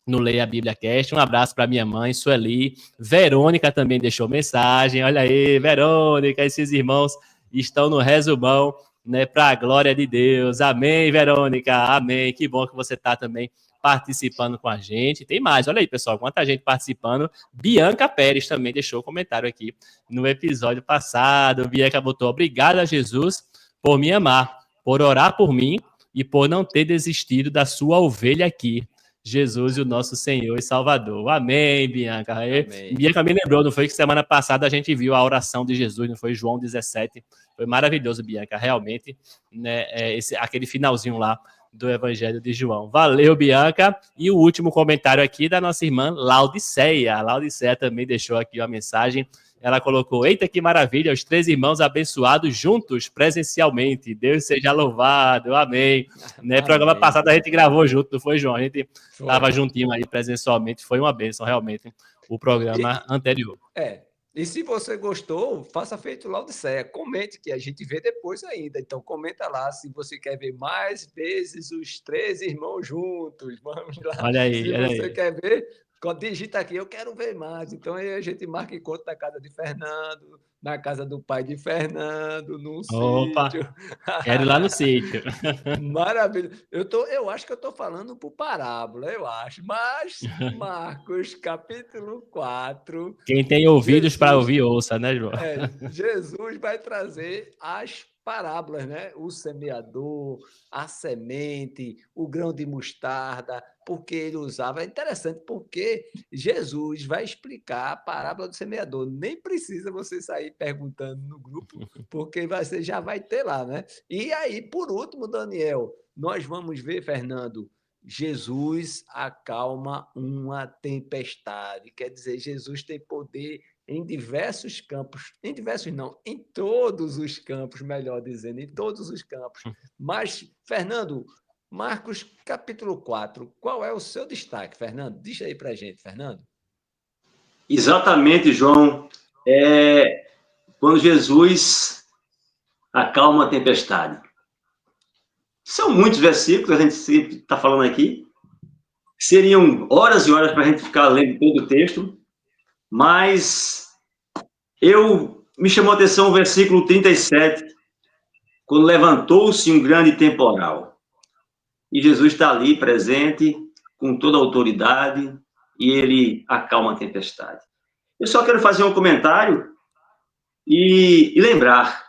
C: no Leia a Bíblia Cast. Um abraço para minha mãe, Sueli. Verônica também deixou mensagem. Olha aí, Verônica, esses irmãos estão no resumão, né, para a glória de Deus. Amém, Verônica. Amém. Que bom que você está também participando com a gente. Tem mais, olha aí, pessoal, quanta gente participando. Bianca Pérez também deixou um comentário aqui no episódio passado. Bianca botou, obrigado a Jesus por me amar, por orar por mim e por não ter desistido da sua ovelha aqui. Jesus, o nosso Senhor e Salvador. Amém, Bianca. Amém. Bianca me lembrou, não foi que semana passada a gente viu a oração de Jesus, não foi João 17. Foi maravilhoso, Bianca, realmente, né, aquele finalzinho lá do Evangelho de João. Valeu, Bianca. E o último comentário aqui da nossa irmã Laudiceia. A Laudiceia também deixou aqui uma mensagem. Ela colocou, eita, que maravilha, os 3 irmãos abençoados juntos, presencialmente. Deus seja louvado, amém. Né, programa passado a gente gravou junto, não foi, João? A gente estava juntinho aí presencialmente, foi uma bênção, realmente, o programa anterior.
A: E se você gostou, faça feito Laodiceia. Comente, que a gente vê depois ainda. Então, comenta lá se você quer ver mais vezes os 3 irmãos juntos. Vamos lá.
C: Olha aí,
A: se
C: olha
A: você
C: aí.
A: quer ver, digita aqui, eu quero ver mais. Então, aí a gente marca encontro na casa de Fernando, na casa do pai de Fernando, num sítio.
C: Quero ir lá no sítio.
A: Maravilha. Eu acho que eu estou falando por parábola, eu acho. Mas, Marcos, capítulo 4...
C: Quem tem ouvidos para ouvir, ouça, né, João?
A: Jesus vai trazer as parábolas, né? O semeador, a semente, o grão de mostarda, porque ele usava. É interessante, porque Jesus vai explicar a parábola do semeador. Nem precisa você sair perguntando no grupo, porque você já vai ter lá, né? E aí, por último, Daniel, nós vamos ver, Fernando, Jesus acalma uma tempestade. Quer dizer, Jesus tem poder em diversos campos, em diversos não, em todos os campos, melhor dizendo, em todos os campos. Mas, Fernando, Marcos, capítulo 4, qual é o seu destaque, Fernando? Diz aí pra gente, Fernando.
B: Exatamente, João. Quando Jesus acalma a tempestade. São muitos versículos, a gente sempre está falando aqui. Seriam horas e horas para a gente ficar lendo todo o texto, mas me chamou a atenção o versículo 37, quando levantou-se um grande temporal. E Jesus está ali presente, com toda a autoridade, e ele acalma a tempestade. Eu só quero fazer um comentário e lembrar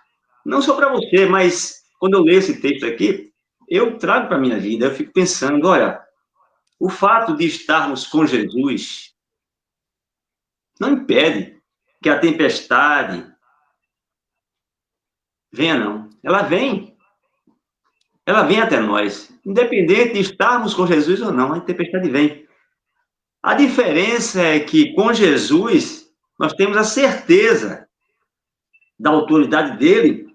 B: não só para você, mas quando eu leio esse texto aqui, eu trago para a minha vida, eu fico pensando, olha, o fato de estarmos com Jesus não impede que a tempestade venha, não. Ela vem até nós. Independente de estarmos com Jesus ou não, a tempestade vem. A diferença é que com Jesus, nós temos a certeza da autoridade dele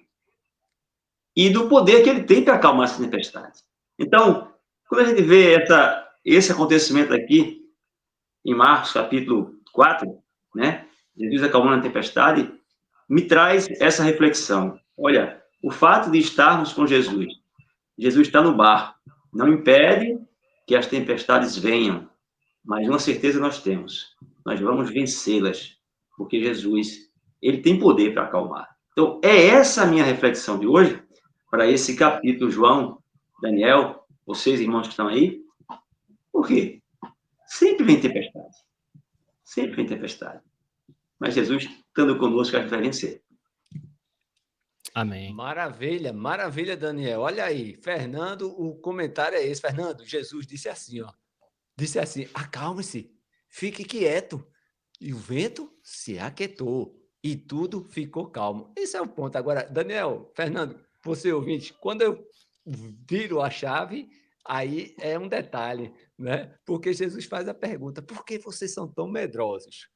B: e do poder que ele tem para acalmar essa tempestade. Então, quando a gente vê esse acontecimento aqui, em Marcos, capítulo 4, né? Jesus acalmando a tempestade, me traz essa reflexão. Olha, o fato de estarmos com Jesus, Jesus está no barco, não impede que as tempestades venham, mas uma certeza nós temos, nós vamos vencê-las, porque Jesus, ele tem poder para acalmar. Então, é essa a minha reflexão de hoje, para esse capítulo, João, Daniel, vocês, irmãos que estão aí. Por quê? Sempre vem tempestade. Sempre vem tempestade. Mas Jesus, estando conosco, a gente vai vencer.
C: Amém.
A: Maravilha, maravilha, Daniel. Olha aí, Fernando, o comentário é esse. Fernando, Jesus disse assim, ó. Disse assim, acalme-se, fique quieto. E o vento se aquietou e tudo ficou calmo. Esse é o ponto. Agora, Daniel, Fernando, você ouvinte, quando eu viro a chave, aí é um detalhe, né? Porque Jesus faz a pergunta, por que vocês são tão medrosos?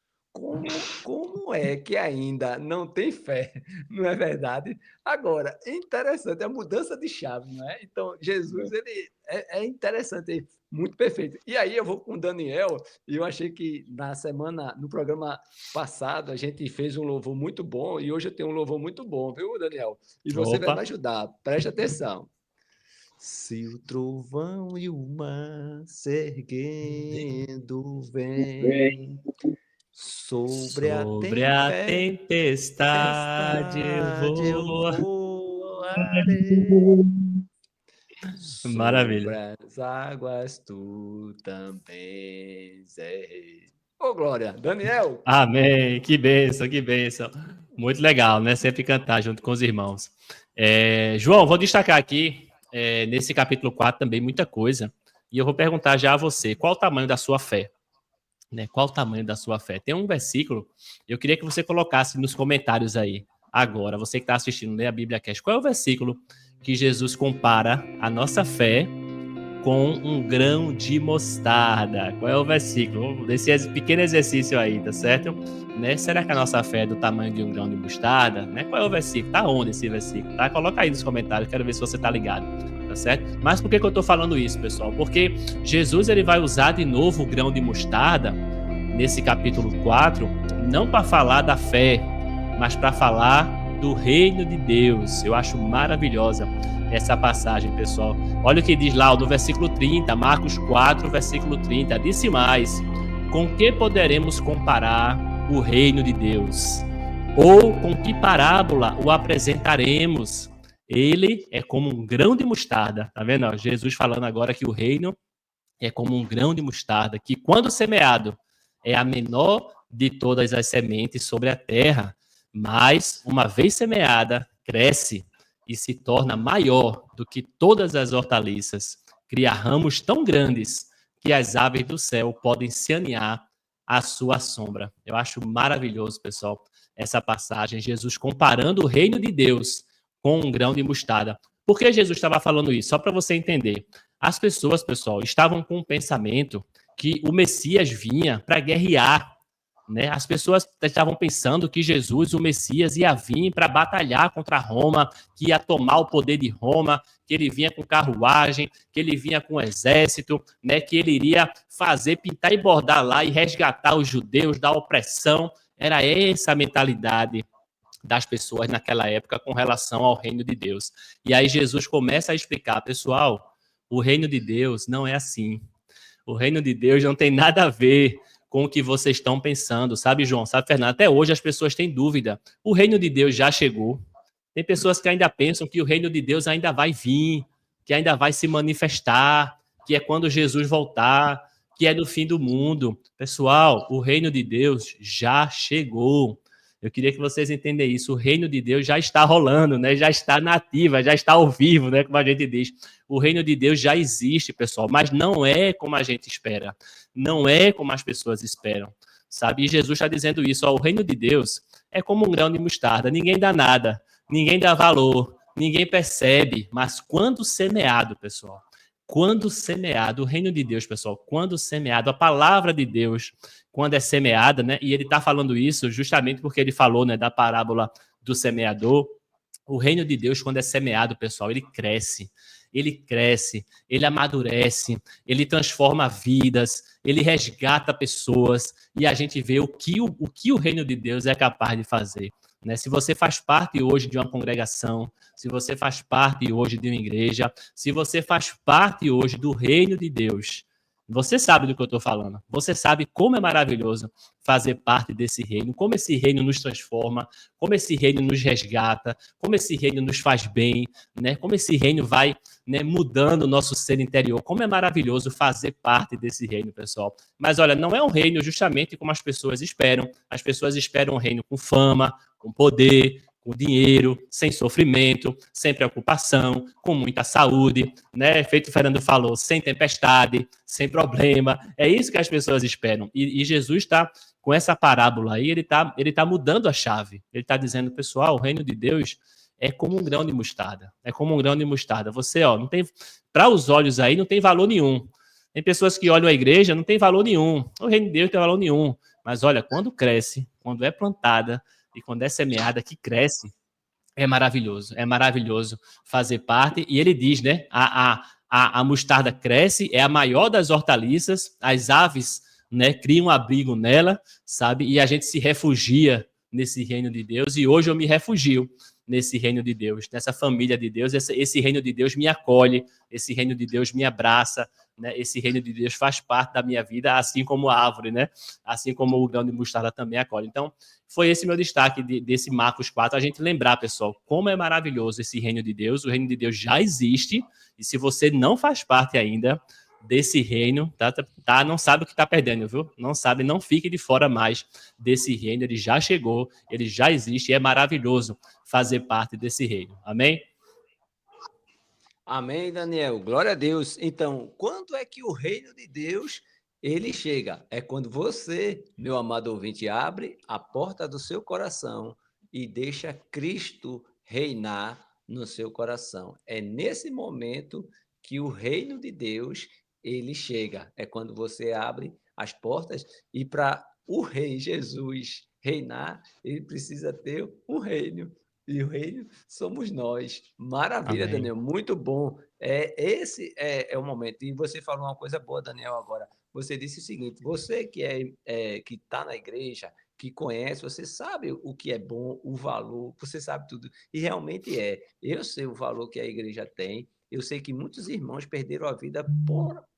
A: Como é que ainda não tem fé? Não é verdade? Agora, é interessante a mudança de chave, não é? Então, Jesus, ele é interessante, muito perfeito. E aí eu vou com o Daniel, e eu achei que no programa passado, a gente fez um louvor muito bom, e hoje eu tenho um louvor muito bom, viu, Daniel? E você vai me ajudar, preste atenção. Se o trovão e o mar se erguendo vem sobre a
C: tempestade eu
A: voarei.
C: Maravilha.
A: Sobre as águas tu também és. Ô, Glória, Daniel.
C: Amém. Que bênção, que bênção. Muito legal, né? Sempre cantar junto com os irmãos. João, vou destacar aqui, nesse capítulo 4 também, muita coisa. E eu vou perguntar já a você, qual o tamanho da sua fé? Né? Qual o tamanho da sua fé? Tem um versículo, eu queria que você colocasse nos comentários aí, agora, você que está assistindo, lê a Bíblia Cast, qual é o versículo que Jesus compara a nossa fé com um grão de mostarda? Qual é o versículo? Desse pequeno exercício aí, tá certo? Né? Será que a nossa fé é do tamanho de um grão de mostarda? Né? Qual é o versículo? Tá onde esse versículo? Tá? Coloca aí nos comentários, quero ver se você tá ligado. Tá certo? Mas por que eu tô falando isso, pessoal? Porque Jesus, ele vai usar de novo o grão de mostarda nesse capítulo 4, não para falar da fé, mas para falar do reino de Deus. Eu acho maravilhosa essa passagem, pessoal. Olha o que diz lá no versículo 30, Marcos 4, versículo 30. Disse mais: com que poderemos comparar o reino de Deus? Ou com que parábola o apresentaremos? Ele é como um grão de mostarda. Tá vendo? Jesus falando agora que o reino é como um grão de mostarda, que quando semeado é a menor de todas as sementes sobre a terra, mas uma vez semeada, cresce e se torna maior do que todas as hortaliças, cria ramos tão grandes que as aves do céu podem se aninhar à sua sombra. Eu acho maravilhoso, pessoal, essa passagem, Jesus comparando o reino de Deus com um grão de mostarda. Por que Jesus estava falando isso? Só para você entender. As pessoas, pessoal, estavam com o pensamento que o Messias vinha para guerrear, né? As pessoas estavam pensando que Jesus, o Messias, ia vir para batalhar contra Roma, que ia tomar o poder de Roma, que ele vinha com carruagem, que ele vinha com exército, né? Que ele iria fazer, pintar e bordar lá e resgatar os judeus da opressão. Era essa a mentalidade das pessoas naquela época com relação ao reino de Deus. E aí Jesus começa a explicar, pessoal, o reino de Deus não é assim. O reino de Deus não tem nada a ver com o que vocês estão pensando, sabe, João? Sabe, Fernando? Até hoje as pessoas têm dúvida. O reino de Deus já chegou. Tem pessoas que ainda pensam que o reino de Deus ainda vai vir, que ainda vai se manifestar, que é quando Jesus voltar, que é no fim do mundo. Pessoal, o reino de Deus já chegou. Eu queria que vocês entendam isso. O reino de Deus já está rolando, né? Já está na ativa, já está ao vivo, né? Como a gente diz. O reino de Deus já existe, pessoal, mas não é como a gente espera. Não é como as pessoas esperam, sabe? E Jesus está dizendo isso. Ó, o reino de Deus é como um grão de mostarda. Ninguém dá nada, ninguém dá valor, ninguém percebe. Mas quando semeado, pessoal, quando semeado, o reino de Deus, pessoal, quando semeado, a palavra de Deus, quando é semeada, né? E ele está falando isso justamente porque ele falou, né, da parábola do semeador. O reino de Deus, quando é semeado, pessoal, ele cresce, ele amadurece, ele transforma vidas, ele resgata pessoas e a gente vê o que o reino de Deus é capaz de fazer. Né? Se você faz parte hoje de uma congregação, se você faz parte hoje de uma igreja, se você faz parte hoje do reino de Deus, você sabe do que eu estou falando. Você sabe como é maravilhoso fazer parte desse reino, como esse reino nos transforma, como esse reino nos resgata, como esse reino nos faz bem, né? Como esse reino vai, né, mudando o nosso ser interior. Como é maravilhoso fazer parte desse reino, pessoal. Mas olha, não é um reino justamente como as pessoas esperam. As pessoas esperam um reino com fama, com poder, com dinheiro, sem sofrimento, sem preocupação, com muita saúde, né? Feito o Fernando falou, sem tempestade, sem problema. É isso que as pessoas esperam. E Jesus está com essa parábola aí, ele tá mudando a chave. Ele está dizendo, pessoal, o reino de Deus é como um grão de mostarda. É como um grão de mostarda. Você, ó, não tem, para os olhos aí, não tem valor nenhum. Tem pessoas que olham a igreja, não tem valor nenhum. O reino de Deus não tem valor nenhum. Mas olha, quando cresce, quando é plantada e quando é semeada, que cresce, é maravilhoso fazer parte. E ele diz, né? A mostarda cresce, é a maior das hortaliças, as aves, né, criam um abrigo nela, sabe? E a gente se refugia nesse reino de Deus. E hoje eu me refugio nesse reino de Deus, nessa família de Deus. Esse reino de Deus me acolhe, esse reino de Deus me abraça, né? Esse reino de Deus faz parte da minha vida, assim como a árvore, né? Assim como o grão de mostarda também acolhe. Então, foi esse meu destaque desse Marcos 4, a gente lembrar, pessoal, como é maravilhoso esse reino de Deus. O reino de Deus já existe, e se você não faz parte ainda desse reino, não sabe o que está perdendo, viu? Não sabe, não fique de fora mais desse reino. Ele já chegou, ele já existe, e é maravilhoso fazer parte desse reino. Amém?
A: Amém, Daniel. Glória a Deus. Então, quando é que o reino de Deus ele chega? É quando você, meu amado ouvinte, abre a porta do seu coração e deixa Cristo reinar no seu coração. É nesse momento que o reino de Deus ele chega. É quando você abre as portas e para o rei Jesus reinar, ele precisa ter o reino. E o reino somos nós. Maravilha,
C: Amém.
A: Daniel. Muito bom. Esse é o momento. E você falou uma coisa boa, Daniel, agora. Você disse o seguinte: você que está na igreja, que conhece, você sabe o que é bom, o valor, você sabe tudo. E realmente é. Eu sei o valor que a igreja tem. Eu sei que muitos irmãos perderam a vida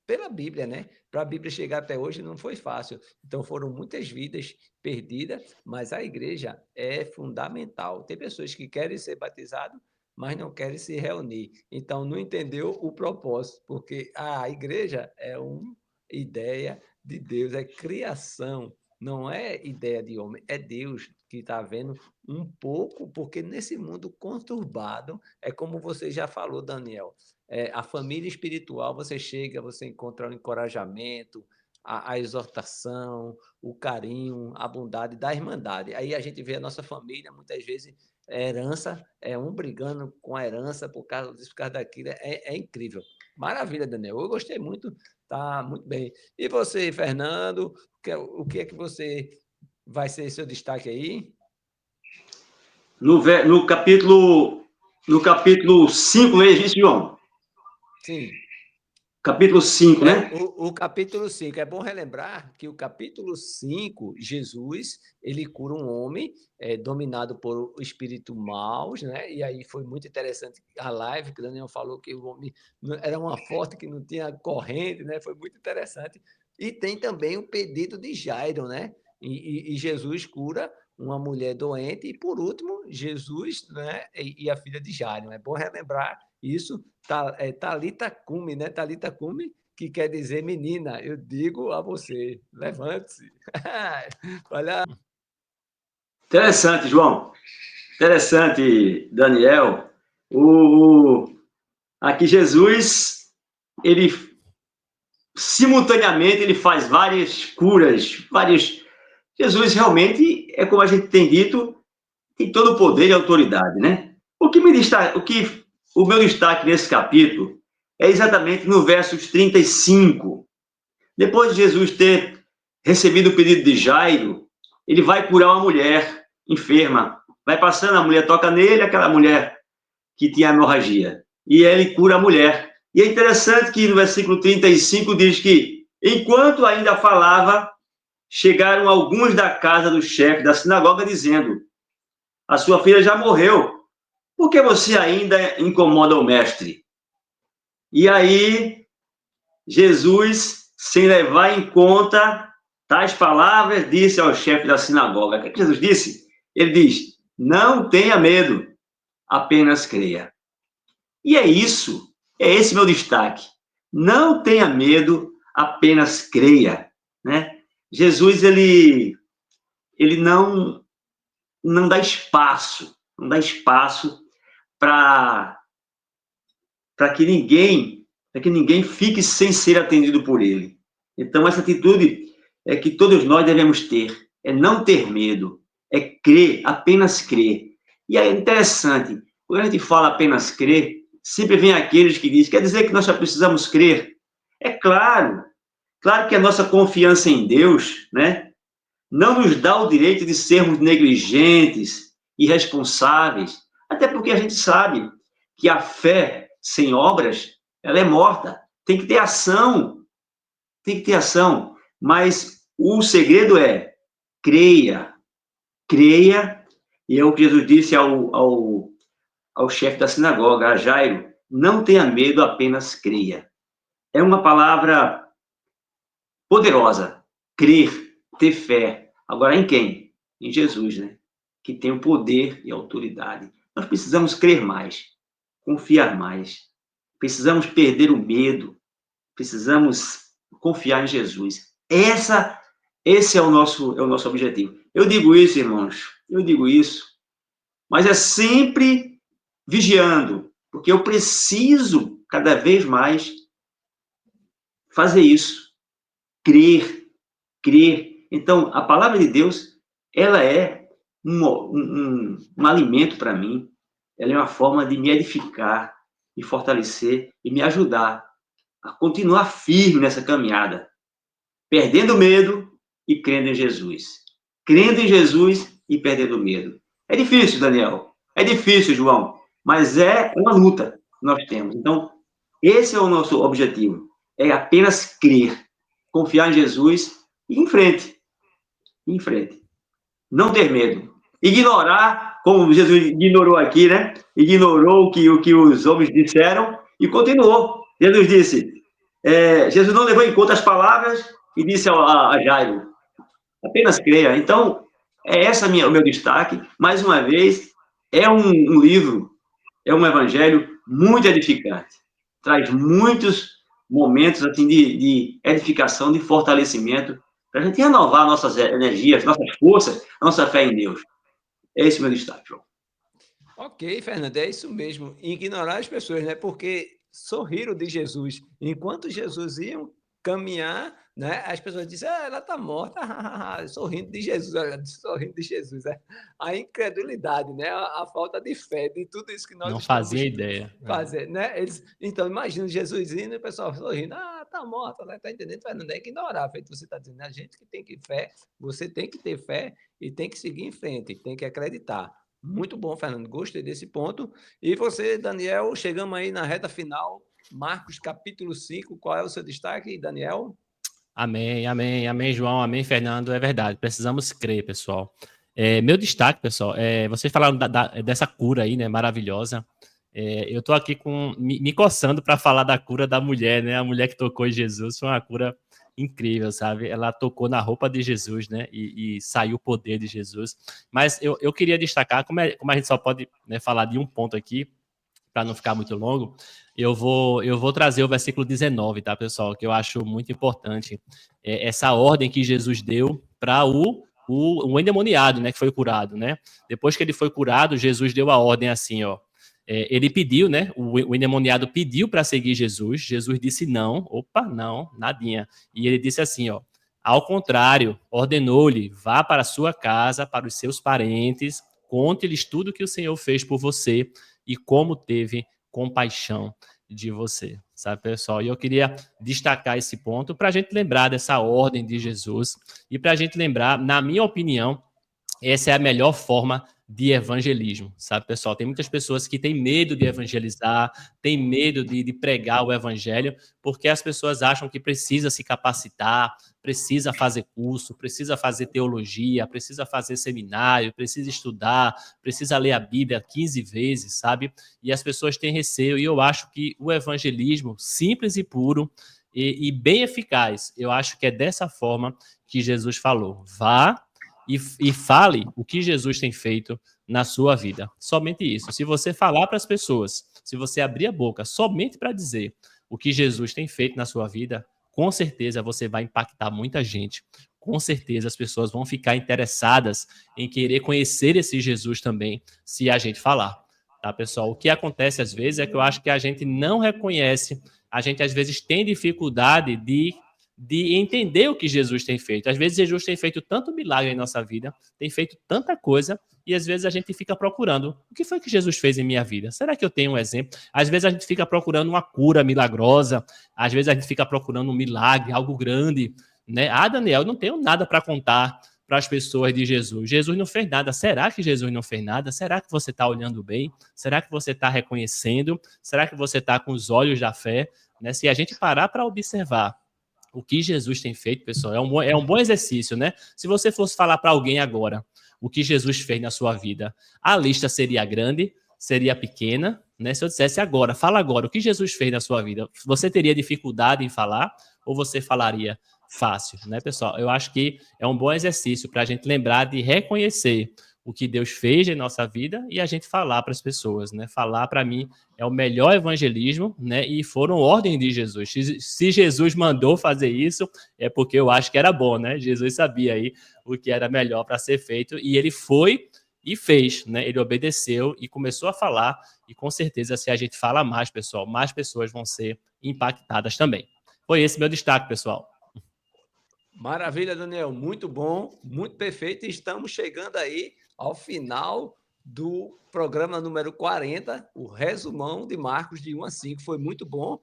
A: pela Bíblia, né? Para a Bíblia chegar até hoje não foi fácil. Então foram muitas vidas perdidas, mas a igreja é fundamental. Tem pessoas que querem ser batizadas, mas não querem se reunir. Então não entendeu o propósito, porque a igreja é uma ideia de Deus, é criação, não é ideia de homem, é Deus que está vendo um pouco, porque nesse mundo conturbado, é como você já falou, Daniel, a família espiritual, você chega, você encontra o encorajamento, a exortação, o carinho, a bondade da irmandade. Aí a gente vê a nossa família, muitas vezes, herança, um brigando com a herança por causa disso, por causa daquilo, é incrível. Maravilha, Daniel. Eu gostei muito, tá muito bem. E você, Fernando, o que é que você vai ser seu destaque aí?
B: No capítulo 5, não é isso, João?
A: Sim.
B: Capítulo 5, né?
A: O capítulo 5, é bom relembrar que o capítulo 5, Jesus, ele cura um homem dominado por espírito maus, né? E aí foi muito interessante a live que o Daniel falou que o homem era uma foto que não tinha corrente, né? Foi muito interessante. E tem também o pedido de Jairo, né? E Jesus cura uma mulher doente e, por último, Jesus, né? E a filha de Jairo. É bom relembrar isso. Talita Cume, né? Talita Cume, que quer dizer menina, eu digo a você, levante-se. Olha.
B: Interessante, João. Interessante, Daniel. Aqui Jesus, ele simultaneamente ele faz várias curas, Jesus realmente é como a gente tem dito, tem todo o poder e autoridade, né? O meu destaque nesse capítulo é exatamente no versos 35. Depois de Jesus ter recebido o pedido de Jairo, ele vai curar uma mulher enferma. Vai passando, a mulher toca nele, aquela mulher que tinha hemorragia. E ele cura a mulher. E é interessante que no versículo 35 diz que, enquanto ainda falava, chegaram alguns da casa do chefe da sinagoga dizendo: a sua filha já morreu, por que você ainda incomoda o mestre? E aí, Jesus, sem levar em conta tais palavras, disse ao chefe da sinagoga. O que Jesus disse? Ele diz: não tenha medo, apenas creia. E é isso, é esse meu destaque. Não tenha medo, apenas creia, né? Jesus, ele não dá espaço, para que ninguém fique sem ser atendido por ele. Então, essa atitude é que todos nós devemos ter, é não ter medo, é crer, apenas crer. E é interessante, quando a gente fala apenas crer, sempre vem aqueles que dizem, quer dizer que nós só precisamos crer? É claro que a nossa confiança em Deus, né, não nos dá o direito de sermos negligentes, irresponsáveis, até porque a gente sabe que a fé sem obras, ela é morta. Tem que ter ação, mas o segredo é creia, e é o que Jesus disse ao chefe da sinagoga, a Jairo, não tenha medo, apenas creia. É uma palavra poderosa, crer, ter fé. Agora, em quem? Em Jesus, né? Que tem o poder e a autoridade. Nós precisamos crer mais, confiar mais. Precisamos perder o medo. Precisamos confiar em Jesus. Esse é o nosso objetivo. Eu digo isso, irmãos. Eu digo isso. Mas é sempre vigiando, porque eu preciso cada vez mais fazer isso. Crer. Então, a palavra de Deus, ela é um alimento para mim, ela é uma forma de me edificar, me fortalecer e me ajudar a continuar firme nessa caminhada, perdendo medo e crendo em Jesus. Crendo em Jesus e perdendo medo. É difícil, Daniel, é difícil, João, mas é uma luta que nós temos. Então, esse é o nosso objetivo, é apenas crer, confiar em Jesus e ir em frente. Não ter medo. Ignorar, como Jesus ignorou aqui, né? Ignorou o que os homens disseram e continuou. Jesus disse, Jesus não levou em conta as palavras e disse a Jairo, apenas creia. Então, é esse o meu destaque. Mais uma vez, é um livro, é um evangelho muito edificante. Traz muitos momentos assim, de edificação, de fortalecimento, para a gente renovar nossas energias, nossas forças, nossa fé em Deus. É esse o meu destaque, João.
A: Ok, Fernando, é isso mesmo. Ignorar as pessoas, né? Porque sorriram de Jesus. Enquanto Jesus ia caminhar, né? As pessoas dizem, ela está morta, sorrindo de Jesus, sorrindo de Jesus. A incredulidade, né? A falta de fé, de tudo isso que nós
C: não
A: estamos
C: fazia ideia.
A: fazendo, né? Então, imagina Jesus indo e o pessoal sorrindo, tá morta, né? Tá entendendo? Fernando, é ignorar, feito você está dizendo, a gente que tem que fé, você tem que ter fé e tem que seguir em frente, tem que acreditar. Muito bom, Fernando. Gostei desse ponto. E você, Daniel, chegamos aí na reta final. Marcos, capítulo 5. Qual é o seu destaque, Daniel?
C: Amém, João, amém, Fernando. É verdade, precisamos crer, pessoal. Meu destaque, pessoal, vocês falaram dessa cura aí, né, maravilhosa. Eu tô aqui me coçando para falar da cura da mulher, né? A mulher que tocou em Jesus foi uma cura incrível, sabe? Ela tocou na roupa de Jesus, né? E saiu o poder de Jesus. Mas eu queria destacar, como a gente só pode, né, falar de um ponto aqui, para não ficar muito longo, eu vou trazer o versículo 19, tá, pessoal? Que eu acho muito importante. Essa ordem que Jesus deu para o o endemoniado, né, que foi curado, né? Depois que ele foi curado, Jesus deu a ordem assim, ó. Ele pediu, né? O endemoniado pediu para seguir Jesus. Jesus disse não. Opa, não, nadinha. E ele disse assim, ó. Ao contrário, ordenou-lhe: vá para a sua casa, para os seus parentes, conte-lhes tudo que o Senhor fez por você e como teve compaixão de você, sabe, pessoal? E eu queria destacar esse ponto para a gente lembrar dessa ordem de Jesus e para a gente lembrar, na minha opinião, essa é a melhor forma de evangelismo, sabe, pessoal? Tem muitas pessoas que têm medo de evangelizar, têm medo de pregar o evangelho, porque as pessoas acham que precisa se capacitar, precisa fazer curso, precisa fazer teologia, precisa fazer seminário, precisa estudar, precisa ler a Bíblia 15 vezes, sabe? E as pessoas têm receio, e eu acho que o evangelismo simples e puro e bem eficaz, eu acho que é dessa forma que Jesus falou: vá e fale o que Jesus tem feito na sua vida. Somente isso. Se você falar para as pessoas, se você abrir a boca somente para dizer o que Jesus tem feito na sua vida, com certeza você vai impactar muita gente. Com certeza as pessoas vão ficar interessadas em querer conhecer esse Jesus também, se a gente falar. Tá, pessoal? O que acontece às vezes é que eu acho que a gente não reconhece, a gente às vezes tem dificuldade de entender o que Jesus tem feito. Às vezes Jesus tem feito tanto milagre em nossa vida, tem feito tanta coisa, e às vezes a gente fica procurando: o que foi que Jesus fez em minha vida? Será que eu tenho um exemplo? Às vezes a gente fica procurando uma cura milagrosa, às vezes a gente fica procurando um milagre, algo grande, né? Ah, Daniel, eu não tenho nada para contar para as pessoas de Jesus. Jesus não fez nada. Será que Jesus não fez nada? Será que você está olhando bem? Será que você está reconhecendo? Será que você está com os olhos da fé? Né? Se a gente parar para observar o que Jesus tem feito, pessoal, é um bom exercício, né? Se você fosse falar para alguém agora o que Jesus fez na sua vida, a lista seria grande, seria pequena, né? Se eu dissesse agora, fala agora, o que Jesus fez na sua vida, você teria dificuldade em falar ou você falaria fácil, né, pessoal? Eu acho que é um bom exercício para a gente lembrar de reconhecer o que Deus fez em nossa vida e a gente falar para as pessoas, né? Falar, para mim, é o melhor evangelismo, né? E foram ordens de Jesus. Se Jesus mandou fazer isso, é porque eu acho que era bom, né? Jesus sabia aí o que era melhor para ser feito e ele foi e fez, né? Ele obedeceu e começou a falar, e com certeza, se a gente fala mais, pessoal, mais pessoas vão ser impactadas também. Foi esse meu destaque, pessoal.
A: Maravilha, Daniel. Muito bom, muito perfeito. Estamos chegando aí ao final do programa número 40, o resumão de Marcos de 1 a 5. Foi muito bom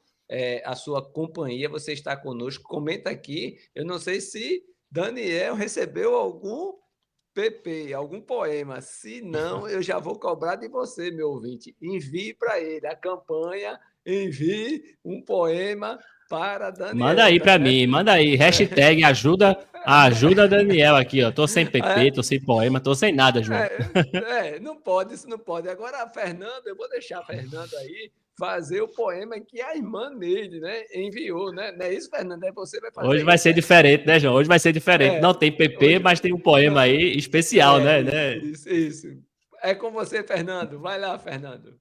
A: a sua companhia, você está conosco. Comenta aqui. Eu não sei se Daniel recebeu algum PP, algum poema. Se não, eu já vou cobrar de você, meu ouvinte. Envie para ele a campanha, envie um poema para Daniel.
C: Manda aí para mim, manda aí. Hashtag ajuda Daniel aqui, ó. Tô sem PP, tô sem poema, tô sem nada, João.
A: Não pode, isso não pode. Agora a Fernanda, eu vou deixar a Fernanda aí fazer o poema que a irmã Neide, né, enviou, né? Não é isso, Fernanda? Você vai fazer.
C: Hoje vai ser diferente, né, João? Hoje vai ser diferente. Não tem PP, hoje... mas tem um poema aí especial, né?
A: Isso. É com você, Fernando. Vai lá, Fernando.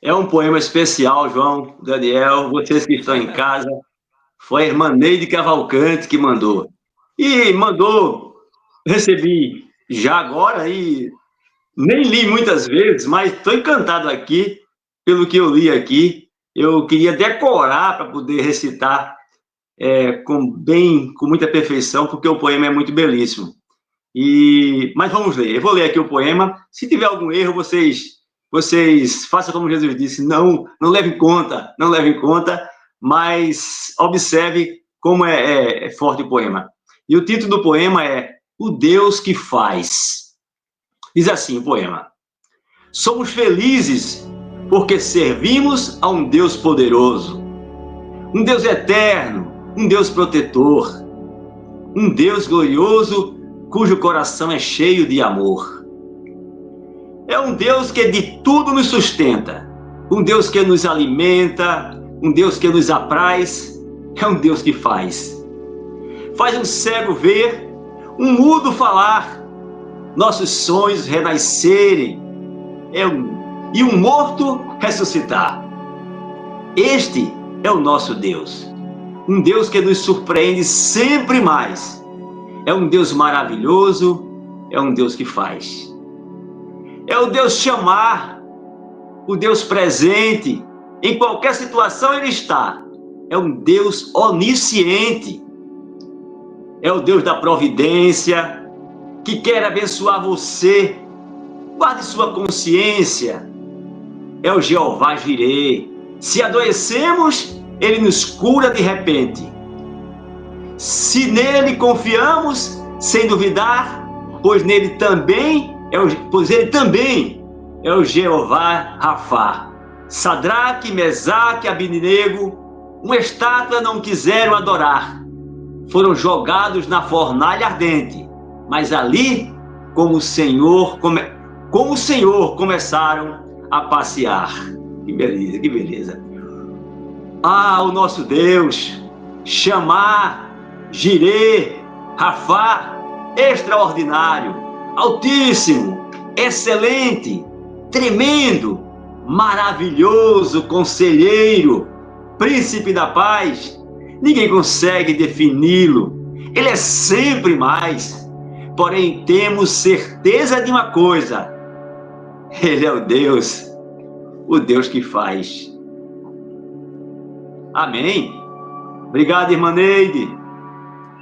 B: É um poema especial, João, Daniel, vocês que estão em casa. Foi a irmã Neide Cavalcante que mandou. E mandou, recebi já agora, e nem li muitas vezes, mas estou encantado aqui, pelo que eu li aqui. Eu queria decorar para poder recitar com muita perfeição, porque o poema é muito belíssimo. Mas vamos ler. Eu vou ler aqui o poema. Se tiver algum erro, vocês façam como Jesus disse, não leve em conta, mas observe como é forte o poema. E o título do poema é O Deus que Faz. Diz assim o poema: somos felizes porque servimos a um Deus poderoso, um Deus eterno, um Deus protetor, um Deus glorioso cujo coração é cheio de amor. É um Deus que de tudo nos sustenta, um Deus que nos alimenta, um Deus que nos apraz, é um Deus que faz um cego ver, um mudo falar, nossos sonhos renascerem, e um morto ressuscitar. Este é o nosso Deus, um Deus que nos surpreende sempre mais, É um Deus maravilhoso, é um Deus que faz. É o Deus chamar, o Deus presente, em qualquer situação ele está. É um Deus onisciente. É o Deus da providência, que quer abençoar você. Guarde sua consciência. É o Jeová Jirê. Se adoecemos, ele nos cura de repente. Se nele confiamos, sem duvidar, pois ele também é o Jeová Rafá. Sadraque, Mesaque, Abednego, uma estátua não quiseram adorar. Foram jogados na fornalha ardente, mas ali, como o Senhor começaram a passear. Que beleza, que beleza. Ah, o nosso Deus, chamar, Jirê, Rafá, extraordinário, altíssimo, excelente, tremendo, maravilhoso, conselheiro, príncipe da paz. Ninguém consegue defini-lo. Ele é sempre mais. Porém, temos certeza de uma coisa. Ele é o Deus que faz. Amém. Obrigado, irmã Neide.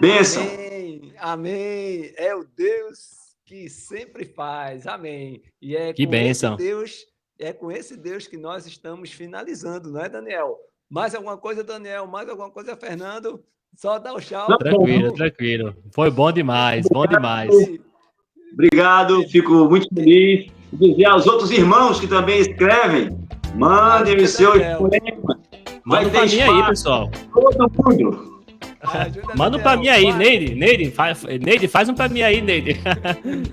B: Bênção.
A: Amém. Amém. É o Deus que sempre faz. Amém. E é
C: que
A: com
C: bênção.
A: com esse Deus que nós estamos finalizando, não é, Daniel? Mais alguma coisa, Daniel? Mais alguma coisa, Fernando? Só dá o tchau.
C: Tranquilo. Foi bom demais, bom demais.
B: Obrigado, fico muito feliz. Dizer aos outros irmãos que também escrevem, mandem os seus poemas.
C: Manda pra mim aí, pessoal.
B: Todo mundo.
C: Manda pra mim aí, Neide, faz um pra mim aí, Neide.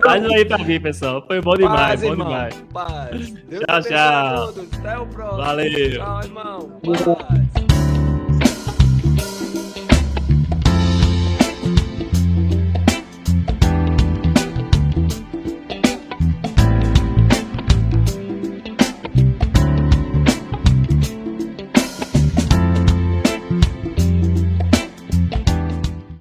C: Faz um aí pra mim, pessoal. Foi bom demais, bom demais.
A: Paz. Deus
C: Tchau.
A: a todos. Até o próximo.
C: Valeu.
A: Tchau, irmão. Paz.